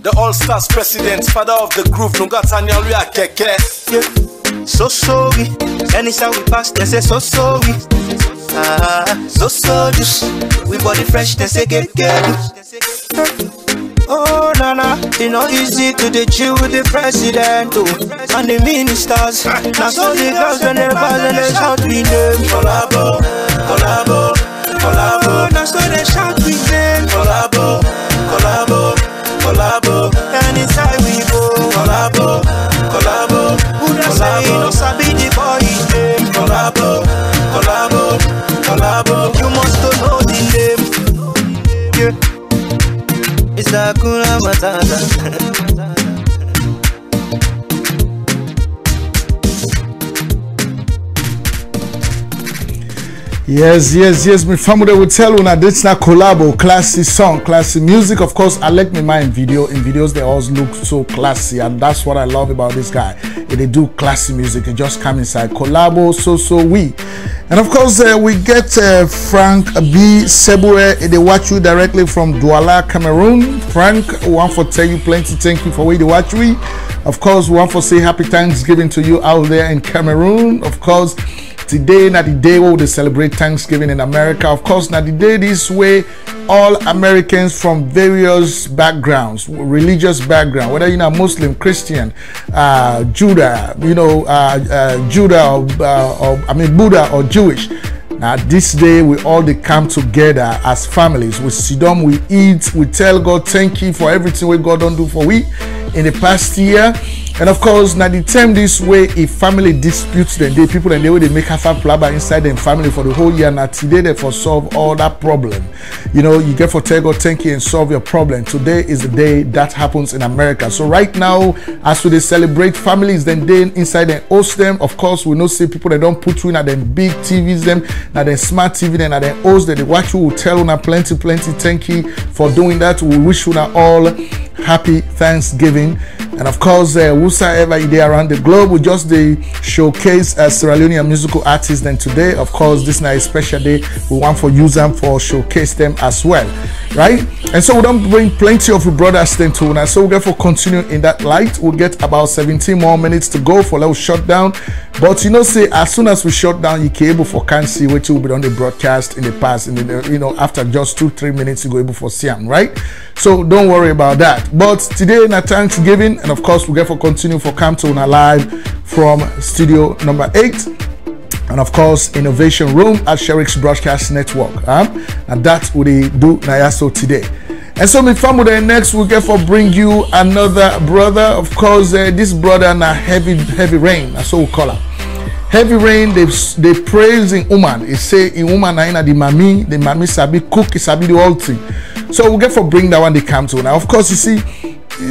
The All-Stars president, father of the groove, nunga tanyalwi akeke. So sorry, anytime we pass, they say so sorry. So this we body fresh, they say get. Oh nana, it's not easy to the chill with the president and the ministers. Now so the girls when they pass and they shout we name. Collabo, collabo, collabo. Now so they shout we name. Collabo, collabo, collabo. Anytime we go. Collabo, collabo. Who they say no sabi the boy name. Collabo, collabo, collabo. You must know the name. Yeah. It's Hakuna Matata. Yes, my family will tell you now this na collabo, classy song, classy music. Of course, I like me mind video. In videos, they always look so classy, and that's what I love about this guy. If they do classy music, they just come inside collabo, so we. And of course, we get Frank B. Sebue. They watch you directly from Douala, Cameroon. Frank, we want to tell you plenty thank you for where they watch we. Of course, we want to say happy Thanksgiving to you out there in Cameroon. Of course, today not the day where they celebrate Thanksgiving in America. Of course, not the day this way all Americans from various backgrounds, religious background, whether you're Muslim, Christian, Judah, Judah or Buddha or Jewish. Now this day we all they come together as families. We sit down, we eat, we tell God thank you for everything we God don't do for we in the past year. And of course, now the time this way, if family disputes, then they people and they will make half a plaba inside them family for the whole year. Now today they for solve all that problem. You know, you get for tell God thank you and solve your problem. Today is the day that happens in America. So right now, as we celebrate families, then they inside and host them. Of course, we know see people that don't put you in them big TVs, them now then smart TV, then they host that they watch you will tell you plenty thank you for doing that. We wish you all happy Thanksgiving. And of course, whosoever is there around the globe, we just showcase Sierra Leonean musical artists. Then today, of course, this is a special day. We want for use them for showcase them as well, right? And so we don't bring plenty of brothers then to now. So we get for continue in that light. We'll get about 17 more minutes to go for little shutdown. But you know, say as soon as we shut down, you can able for can see what will be on the broadcast in the past. And after just 2-3 minutes, you go able for see them, right? So don't worry about that. But today, na Thanksgiving, and of course, we get for continue for come to una live from studio number 8. And of course, innovation room at Sherix Broadcast Network. And that's what they do Nayaso today. And so my family next we get for bring you another brother. Of course, this brother na heavy rain. That's what we call him. Heavy rain, they praise in woman. They say in woman na the mommy sabi cook, sabi do all thing. So we get for bring that one they come to now. Of course, you see,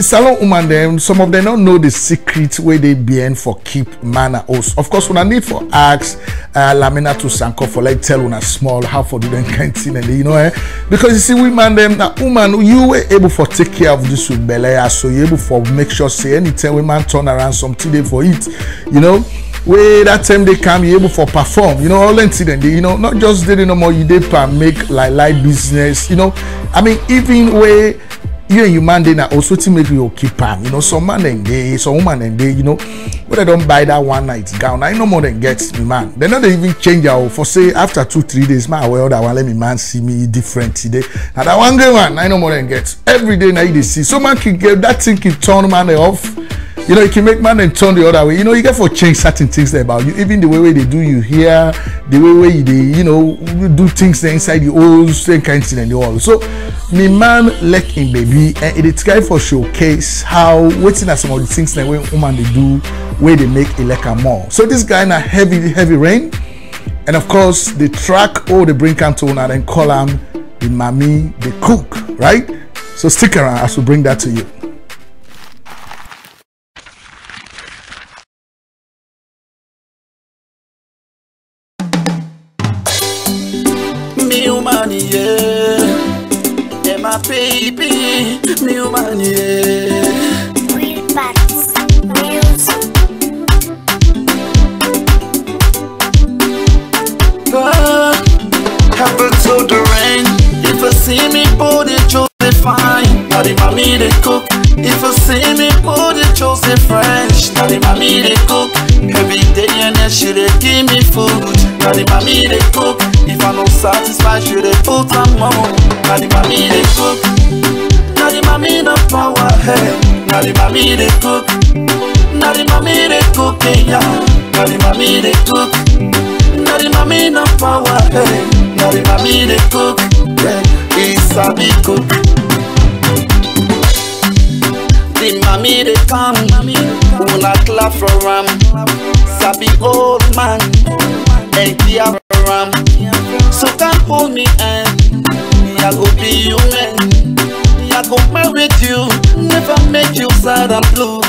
salon woman them, some of them don't know the secret where they be in for keep manner host. Of course, when I need for ask Lamina to Sanko for like tell una small how for do them kind thing and because you see women them now woman you were able for take care of this with Belaya, so you able for make sure say anytime women turn around something they for it, where that time they come, you able for perform, you know, all incident, you know, not just did no more, you did make like light business, you know. I mean, even where you and your man they also to make you keep on, you know, some man and day, some woman and day, you know, when they don't buy that one night gown, I no more than gets me man. They not even change out for say after 2-3 days, man, well that one let me man see me different today. And that one good one, I no more than gets every day now they see. So man can get that thing can turn man off. You know, you can make man and turn the other way. You know, you get for change certain things about you. Even the way they do you here, the way they, you know, do things inside the old same kind of thing and all. So, me man like him baby, and it's kind for showcase how waiting at some of the things that when woman they do, where they make a like more. So this guy in a heavy rain, and of course the track they bring him to and then call him the mommy, the cook, right? So stick around as we bring that to you. Yeah, my baby, me woman, yeah. Real parts, music. Happen to the rain. If I see me, body chose they fine. Now the mommy they cook. If I see me, body chose they fresh. Now the mommy they cook. Every day and then she they give me food. Now the mommy they cook. If I no satisfied, she they put on more. Now the mommy they cook. Now the mommy no power head. Now the mommy they cook. Now the mommy they cook, yeah. Now the mommy they cook. Now the mommy no power head. Now the mommy they cook, yeah. It's a big cook. The mommy they come, wanna clap for ram. Sabi old man, and the ram. So can't hold me and I go be you man. I go marry you, never make you sad and blue.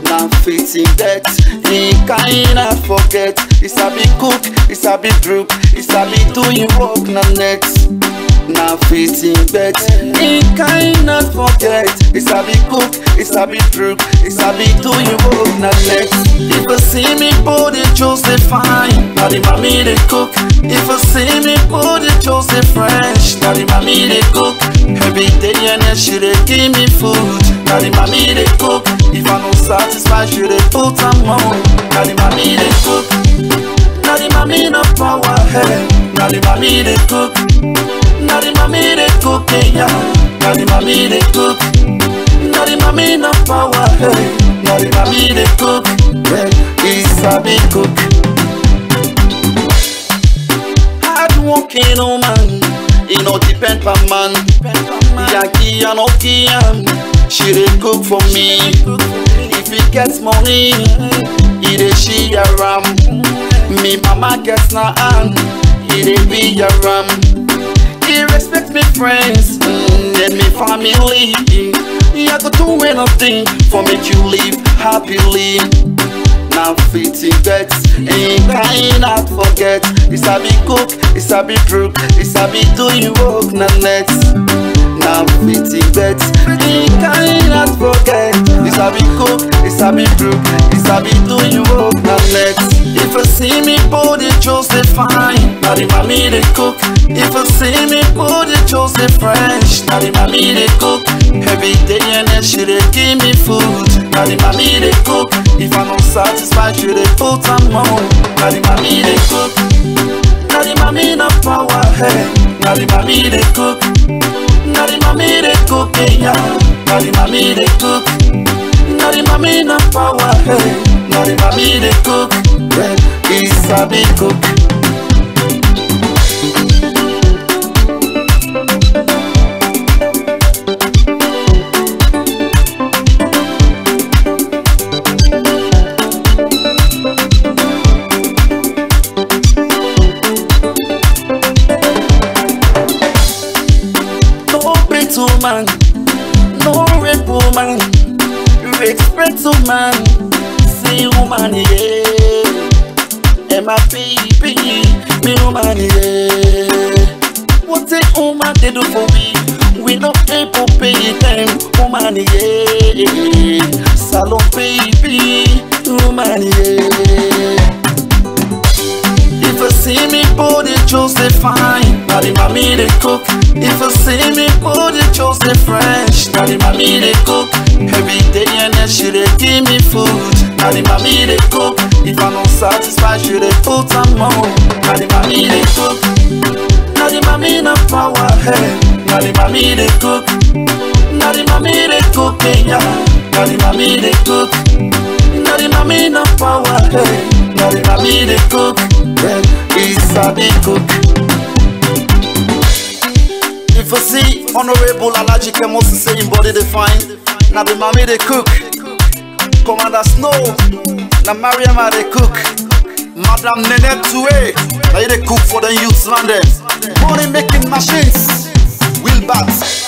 Now facing that, he kinda forget. It's a big cook, it's a big group, it's a big doing work na next. Now facing that, he kinda forget. It's a big cook, it's a big group, it's a big doing work na next. If I see me body chose they fine, now the mommy they cook. If I see me body chose they fresh, now the mommy they cook. Every day and then she they give me food, now the mommy they cook. If I no satisfied, she they put on more. Now the mommy they cook. Now the mommy no power head. Now the mommy they cook. Now the mommy they cook, yeah. Now the mommy they cook. Now the mommy no power head. Now the mommy they cook, yeah. It's a big cook. Hard working woman, it no depend per man. Yankee and Okian, she dey cook for me. If he gets money, he dey she a ram. Me mama gets na hand, he dey be a ram. He respect me friends and me family. I go do anything for make you live happily. Now fitting that ain't kinda forget. It's a big cook, it's a big group, it's a big doing work na next. Now fitting that ain't kinda forget. It's a big cook, it's a big group, it's a big doing work na next. If I see me body chose they fine, now the mommy they cook. If I see me body chose they fresh, now the mommy they cook. Every day and then she they give me food, now the mommy they cook. If I no satisfied, she they put on more. Now the mommy they cook. Now the mommy no power head. Now the mommy they cook. Now the mommy they cook, yeah. Now the mommy they cook. Now the mommy no power head. Now the mommy they cook, yeah. It's a big cook. Man, no rape woman, respect woman, see woman, yeah. And my baby, me woman, yeah. What a woman they do for me, we not able to pay them, woman, yeah. Salon baby, woman, yeah. put the juice they fine. Now the mommy they cook. If you see me put the juice they fresh. Now the mommy they cook. Every day and then she they give me food. Now the mommy they cook. If I'm not satisfied, she they put some more. Now the mommy they cook. Now the mommy no power head. Now the mommy they cook. Now the mommy they cook, yeah. Now the mommy they cook. Now the mommy no power head. Now the mommy they cook. Yeah, it's a big cook. If you see Honorable Alaji Kemosi saying body they find. Now the mommy they cook. Commander Snow. Now Mariama they cook. Madam Nene Tue. Now they cook for the youths man them. Money making machines. Will bats.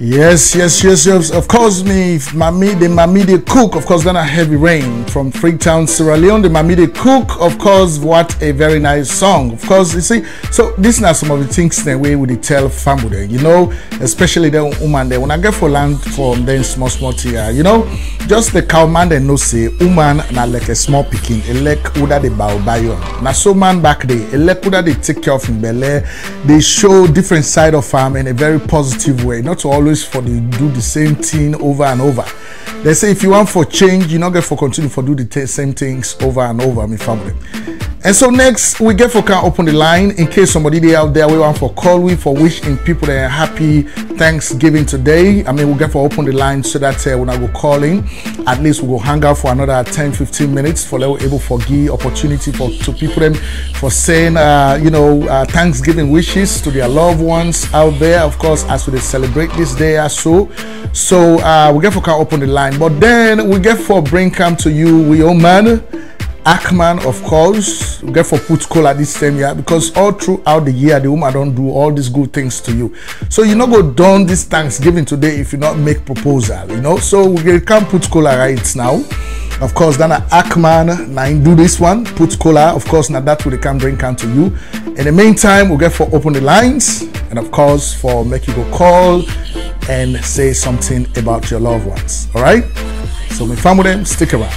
Yes. Of course, the Mami they cook. Of course, Ghana Heavy Rain from Freetown, Sierra Leone. The Mami they cook. Of course, what a very nice song. Of course, you see. So these are some of the things that we would tell family. You know, especially the woman there. When I get for land from them small here, you know, just the cow man they no say woman na like a small picking. A leg uda the bow bayo. Na so man back there. A leg uda they take care of him belly. They show different side of farm in a very positive way. Not to always for the do the same thing over and over. They say if you want for change, you not get for continue for do the same things over and over, my family. And so next we get for can open the line in case somebody they out there we want for call we for wishing people that are happy Thanksgiving today. I mean we'll get for open the line so that when I go calling, at least we'll go hang out for another 10-15 minutes for they able for give opportunity for to people them for saying Thanksgiving wishes to their loved ones out there, of course, as we celebrate this day or so. We get for can open the line, but then we get for bring come to you we old man Ackman, of course, we get for put cola this time year because all throughout the year the woman don't do all these good things to you. So you not go done this Thanksgiving today if you not make proposal, you know. So we can put cola right now. Of course, then Ackman now do this one, put cola. Of course, now that we can bring come to you. In the meantime, we get for open the lines and of course for make you go call and say something about your loved ones. All right. So my family, stick around.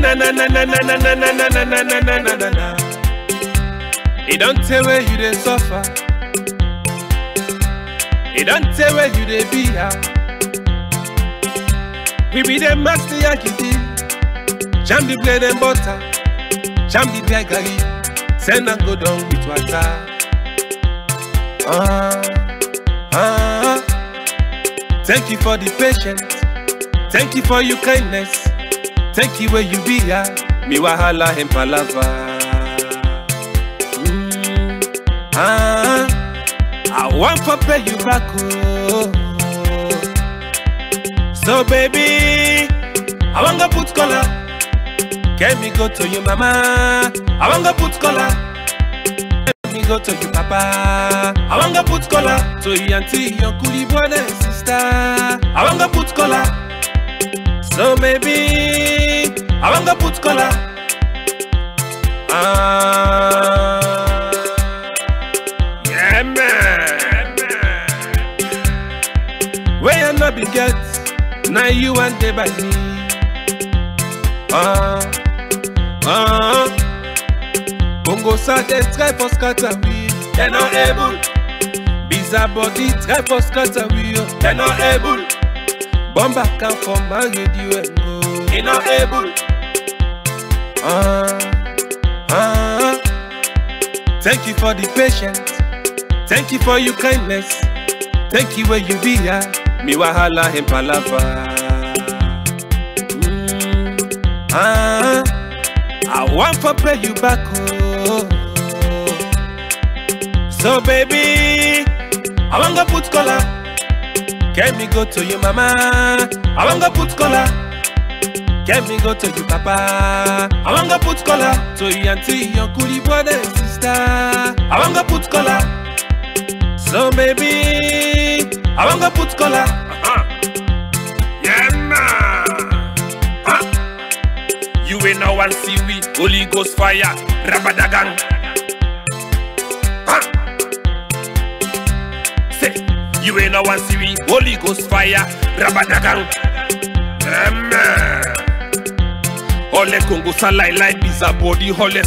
Na. It don't tell where you they suffer. It don't tell where you they be out. We be the master yakiti. Jam the bread and butter. Jam the gari. Send and go down with water. Thank you for the patience. Thank you for your kindness. Thank you where you be at. Mi wahala and palava. I want to pay you back. Oh. So baby, I want to put color. Can me go to you mama? I want to put color. Can me go to you papa? I want to put color. To your auntie, your coolie brother and sister. I want to put color. So baby, I want to put color. Yeah man. Where you not be get, now you want to by me. Bongo sa they try for scatter we, they're not able. Bizarre body try for scatter we, they're not able. Bomba come from my radio and go, they're not able. Thank you for the patience. Thank you for your kindness. Thank you where you be at. Mi wahala and palava. I want to pay you back. Oh. So baby, I want to put color. Can me go to you mama? I want to put color. Can me go to you papa? I want to put color. To your auntie, your coolie brother and sister. I want to put color. So baby, I want to put color. Yeah man. You ain't no one see we. Holy Ghost fire, Rabadagang. Say, you ain't no one see we. Holy Ghost fire, Rabadagang. Ole Congo salai like bizarre body. Ole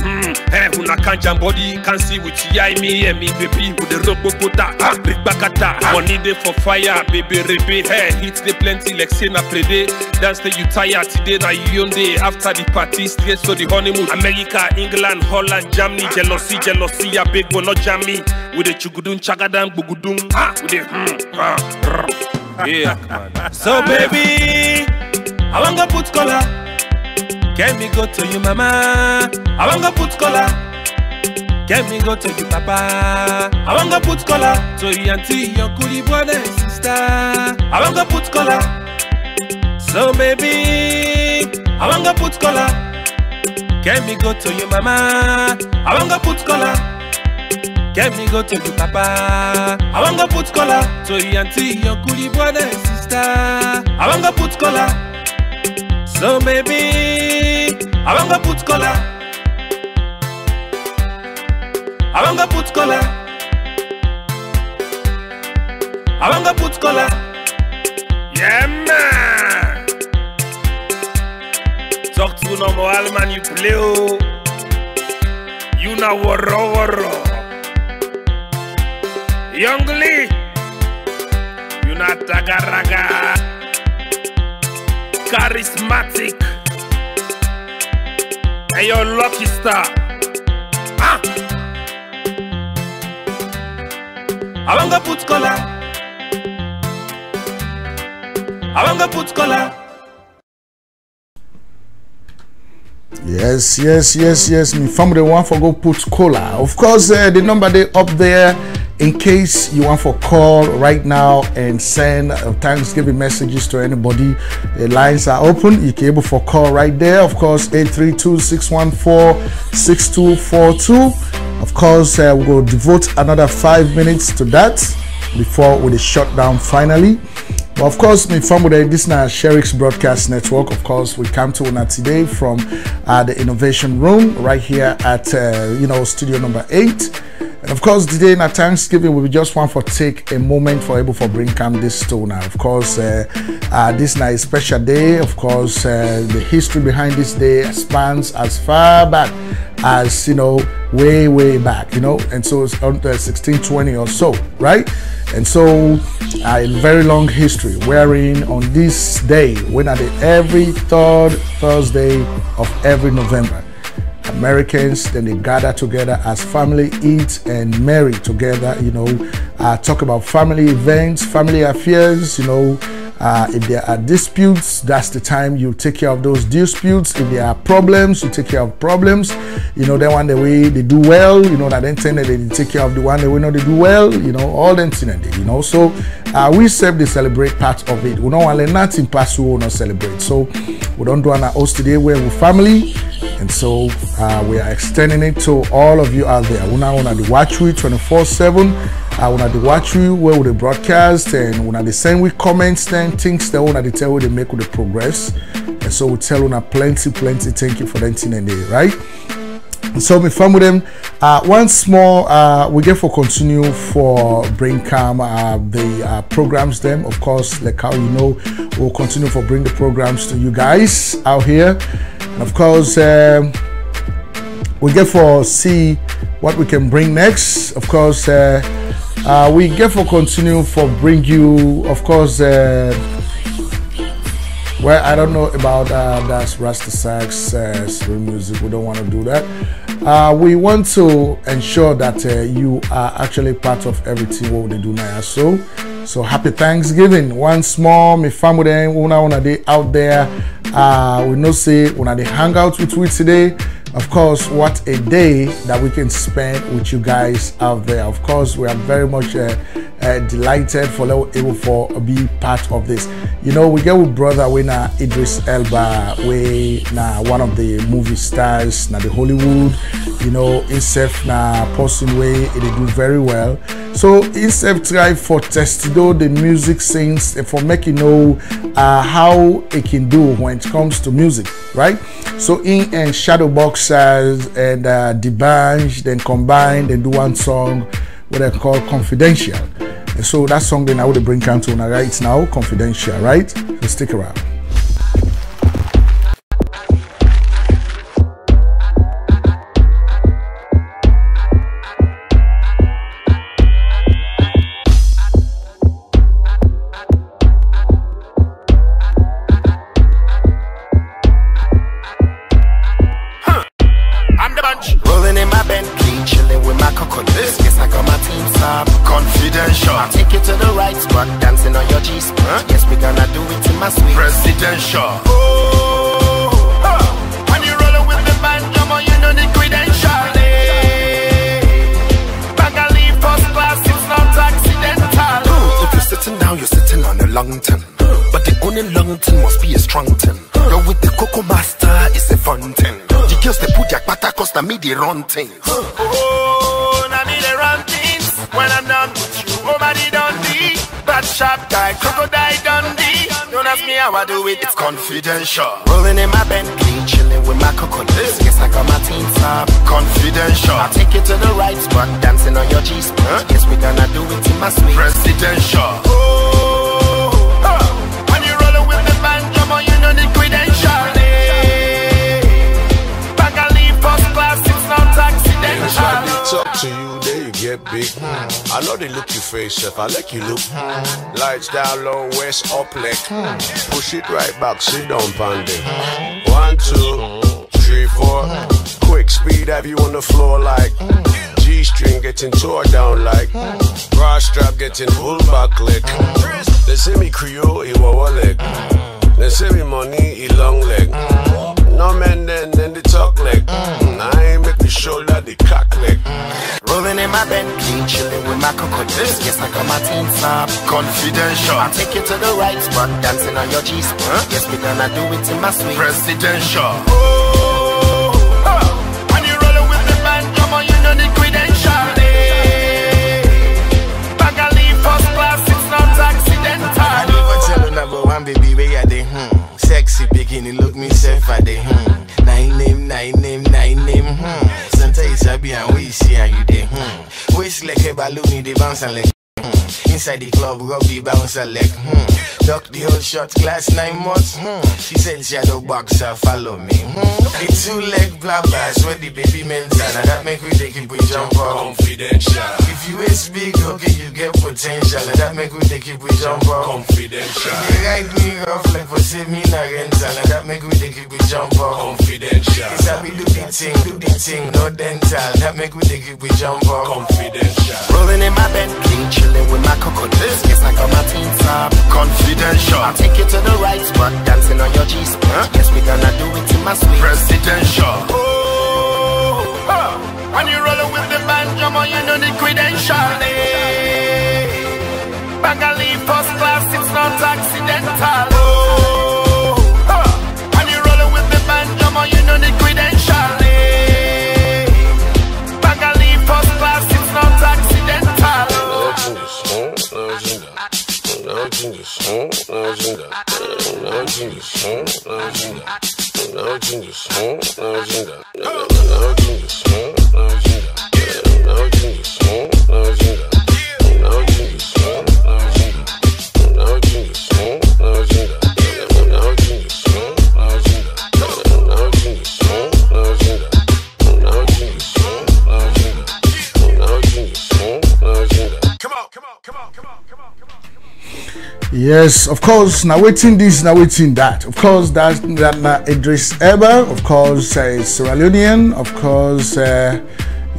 una kanjan body. Can see with ya me and me baby with the robopota. Big bakata. Money day for fire, baby repeat. Hey, hit the plenty like Sena Prede. Dance till you tired today na you day. After the party, stay so the honeymoon. America, England, Holland, Germany. Jealousy, ya big but not jammy. With the chugudun, chagadam, bugudun. With the yeah, man. So baby, I wanna put color. Can me go to you, mama? I wanna put color. Can me go to you, papa? I wanna put color. To your auntie, your coolie brother and sister. I wanna put color. So baby, I wanna put color. Can me go to you, mama? I wanna put color. Can me go to you, papa? I wanna put color. To your auntie, your coolie brother and sister. I wanna put color. So baby, I wanna put color. I wanna put color. I wanna put color. Yeah man. Talk to no more man, you play oh. You na woro. Young Lee, you na tagaraga. Charismatic. And your lucky star. I wanna put color. I wanna put color. Yes. Me family one for go put color. Of course, the number they up there. In case you want for call right now and send Thanksgiving messages to anybody, the lines are open. You can able for call right there. Of course, 832-614-6242. Of course, we will devote another 5 minutes to that before we shut down finally. But of course, me family, this is Sherix Broadcast Network. Of course, we come to una today from the Innovation Room right here at studio number 8. And of course, today in our Thanksgiving, we just want to take a moment for able to bring come this to now. Of course, this is a special day. Of course, the history behind this day spans as far back as way back, and so it's on 1620 or so, right? And so a very long history wherein on this day, when at every third Thursday of every November, Americans then they gather together as family, eat and marry together, talk about family events, family affairs, if there are disputes, that's the time you take care of those disputes. If there are problems, you take care of problems. Then one the way they do well, that then tend that they take care of the one the way they do well, all them things, So we serve the celebrate part of it. We don't want to let nothing pass we will not celebrate. So we don't do an host today where we're family. And so we are extending it to all of you out there. We now want to watch we 24/7. I want to watch you where we broadcast and when they send we comments, then things that want to tell we they make with the progress. And so we tell you plenty. Thank you for that thing and day, right? And so we farm with them. Once more, we get for continue for bring calm the programs. Them, of course, like how we'll continue for bring the programs to you guys out here. And of course, we get for see what we can bring next. Of course, we get for continue for bring you, of course, well, I don't know about that's Rasta Sax music. We don't want to do that. We want to ensure that you are actually part of everything what we do now. So happy Thanksgiving once more. Me family una day out there. We know say una they hang out with we today. Of course, what a day that we can spend with you guys out there. Of course, we are very much delighted for able for be part of this. We get with brother winner Idris Elba, we na one of the movie stars na the Hollywood. Himself na person way they do very well. So instead try for testido the music scenes for making know how it can do when it comes to music, right? So in and Shadow Boxers and the band then combine and do one song what they call Confidential. And so that song then I would bring down to right now, Confidential, right? So stick around. Confidential. I'll take you to the right spot, dancing on your G-spot. Yes, we're gonna do it in my suite. Presidential. Oh, when you rollin' with the band, come on, you know the credential. Bag a leave first class, it's not accidental. If you're sitting down, you're sitting on a long ton. But the only long ton must be a strong ton. You're with the Coco Master, it's a fun thing. The girls, they put their pata costa me the run thing. Oh, now me the run things. When I'm done with you, nobody done me. Bad sharp guy, crocodile Dundee. Don't ask me how I do it, it's confidential. Rolling in my Bentley, chilling with my crocodiles. Guess I got my team up. Confidential. I'll take you to the right spot, dancing on your G-spot. Guess we're gonna do it in my suite. Presidential. Oh, when you rollin' with the band, come on, you know the credential. Back and leave first class, it's not accidental. Talk to you, there you get big. I know they look you face up, I like you look. Lights down low, west up leg. Push it right back, sit down, pandy. 1, 2, 3, 4. Quick speed, have you on the floor like G-string getting tore down like bra strap getting pulled back leg. They say me Creole, he wa leg. They say me money, he long leg. No man then they talk leg. I ain't make me shoulder the cock leg. Rolling in my Bentley, chilling with my crocodiles. Yes, I got my team up. Confidential. I'll take you to the right spot, dancing on your G-spot. Yes, we're gonna do it in my suite. Presidential. Oh, when you rollin' with the band, come on, you know the credential. Bag a leave first class, it's not accidental. I never tell you number one, baby, where you dey? Sexy bikini, look me safe at the nine name. Sometimes I be and we see how you dey. Waist like a balloon, they bounce and like. Inside the club, Robbie bouncer leg. Duck the whole shot, class 9 months. She said shadow boxer, follow me. The 2-leg blabbers, where the baby men's and that make we take it, we jump up. Confidential. If you is big, okay, you get potential. And that make we take it, we jump up. Confidential. You ride me rough like for save me na rental. And that make we take it, we jump up. Confidential. It's how we do the thing, no dental. That make we take it, we jump up. Confidential. Rolling in my Bentley, chilling with my crocodiles. Yes, I got my team up. Confidential. I'll take you to the right spot, dancing on your G-spot. Yes, we're gonna do it in my suite. Presidential. Oh, when you rollin' with the band, come on, you know the credential. Bag a leave first class, it's not accidental. Oh, when you rollin' with the band, come on, you know the credential. Bag a leave first class, it's not accidental. Yes, of course. Now waiting this, now waiting that. Of course, that's Idris Elba. Of course, Sierra Leonean. Of course,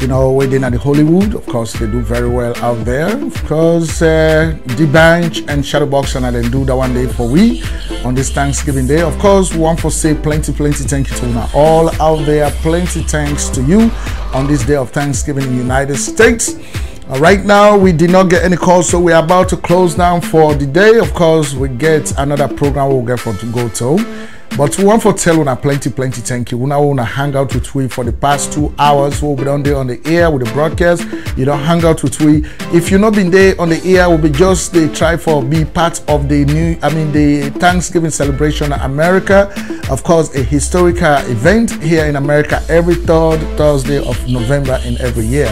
you know, waiting at the Hollywood. Of course, they do very well out there. Of course, D-Banch and Shadowbox and they do that one day for we on this Thanksgiving day. Of course, we want to say plenty thank you to now all out there. Plenty thanks to you on this day of Thanksgiving in the United States. Right now, we did not get any calls, so we're about to close down for the day. Of course, we get another program we'll get for to go to. But we want to tell una plenty thank you. We now want to hang out with we for the past 2 hours. We'll be down there on the air with the broadcast. You don't hang out with we. If you've not been there on the air, we'll be just they try for be part of the the Thanksgiving celebration in America. Of course, a historical event here in America every third Thursday of November in every year.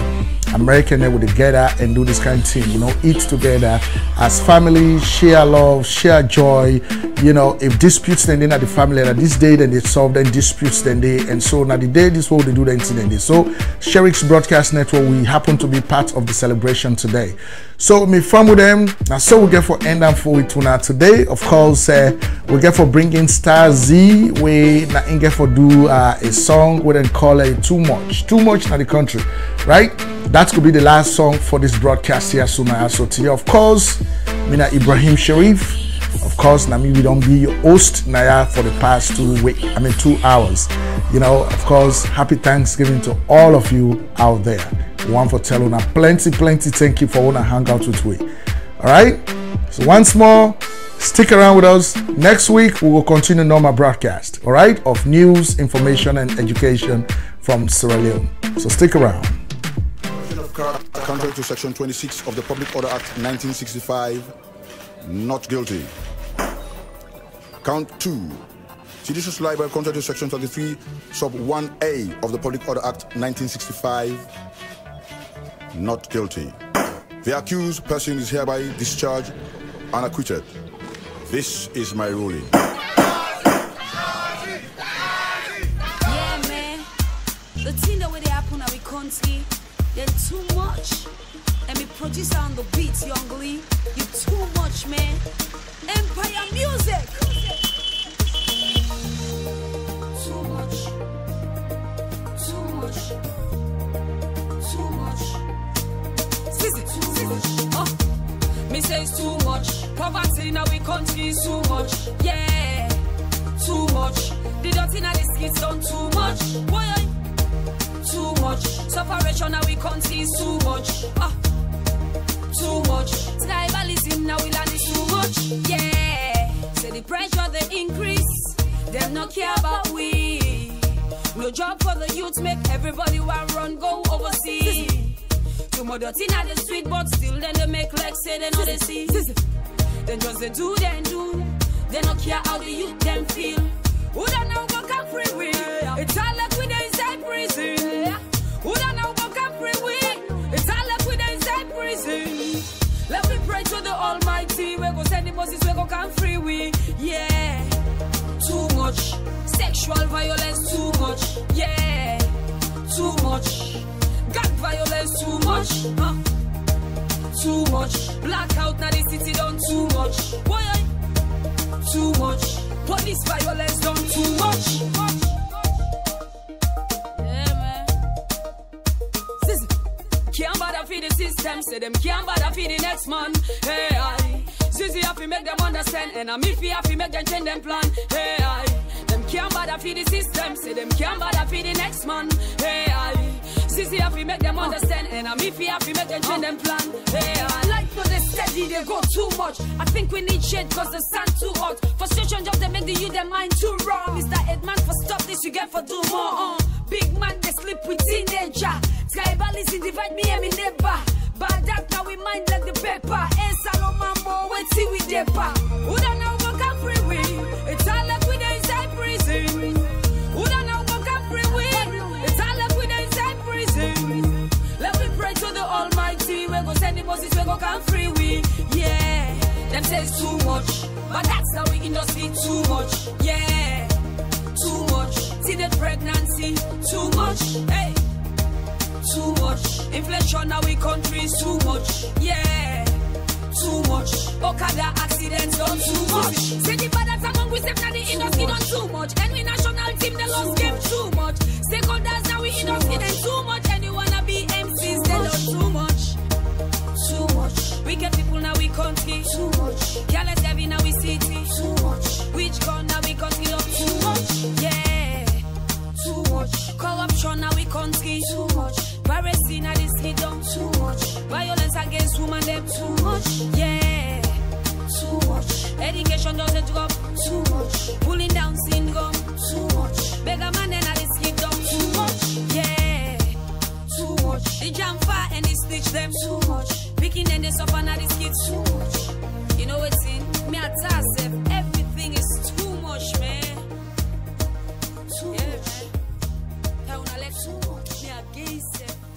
American they would together and do this kind of thing, you know, eat together as family, share love, share joy. You know, if disputes then at the family, that this day then they solve then disputes then they, and so now the day this what they do the incident day. So Sherix Broadcast Network, we happen to be part of the celebration today. So me fun with them. Now so we get for end and for it tonight today. Of course, we get for bringing Star Z. We na get for do a song we then call it Too Much in the country, right? That could be the last song for this broadcast here soon. So today, of course, me na Ibrahim Sheriff. Of course, now me we don't be your host Naya for the past 2 hours. You know, of course, happy Thanksgiving to all of you out there. One for telling us plenty thank you for wanna hang out with we. Alright? So once more, stick around with us. Next week we will continue normal broadcast, alright, of news, information and education from Sierra Leone. So stick around. Contrary to Section 26 of the Public Order Act 1965, not guilty. Count 2. Seditious libel contrary to Section 33, Sub 1A of the Public Order Act 1965, not guilty. The accused person is hereby discharged and acquitted. This is my ruling. Yeah, man. The thing that they happen at we country, they're too much. And me producer on the beats, youngly, you too much, man. Empire music. Too much. Too much. Too much. Too much. Me say it's too much. Poverty in our country is too much. Yeah. Too much. The dirty in the streets done too much. Boy, too much. Separation now we country is too much. Too much. Tribalism now we land is too much. Yeah. Say the pressure they increase. Them not care about we. No job for the youth make everybody want run go overseas. Too much dirty in the street but still then they make like say they know they see. Then just they do. They not care how the youth them feel. Who don't know go come free will. It's all like we they inside prison. Who don't know go come free will. It's all like we they inside prison. Let me pray to the Almighty. We go send the Moses, we go come free we. Yeah. Too much. Sexual violence too much. Yeah. Too much. Gang violence too much. Too much. Blackout now the city done too much. Boy, too much. Police violence done too much. Yeah, man. Can't bother feed the system. Say them can't bother feed the next man. Hey, I. Zizi have to make them understand. And I'm if have to make them change them plan. Hey, I. Them can't bother feed the system. Say them can't bother feed the next man. Hey, I. Zizi have to make them understand. And I'm if have to make them change them plan. Hey, I. Life for the steady, they go too much. I think we need shade cause the sun too hot. Frustration job, they make the youth their mind too raw. Mr. Edman, for stop this, you get for do more. Big man, they sleep with teenager. Tribalism divide me and me neighbor. But that now we mind like the pepper. And Salomambo, wait till we depart. Who don't know what come free with? It's all like we they inside prison. Who don't know what come free with? It's all like we they inside prison. Let me pray to the Almighty. We go send the Moses, we go come free with. Yeah. Them say it's too much. But that's how we industry too much. Yeah. Too much. See the pregnancy too much. Hey. Too much. Inflation now we country is too much. Yeah. Too much. Okada accidents done too much. Say the bad that's among we step now the industry done too much. And we national team they lost game too much. Stakeholders now we industry then too much. And you wanna be MCs they done too much. Too much. We get people now we country too much. Careless heavy now we city too much. Which gun now we country done too much. Yeah. Too much. Corruption now we country too much. Piracy now this kid done too much. Violence against women them too much. Yeah. Too much. Medication doesn't drop too much. Pulling down syndrome too much. Beggar man and I skip down too much. Yeah, too much. The jam fire and the stitch them too much. Picking and the suffer and the skip too much. You know what's in me at myself. Everything is too much, man. Too much. Too much. Me against it.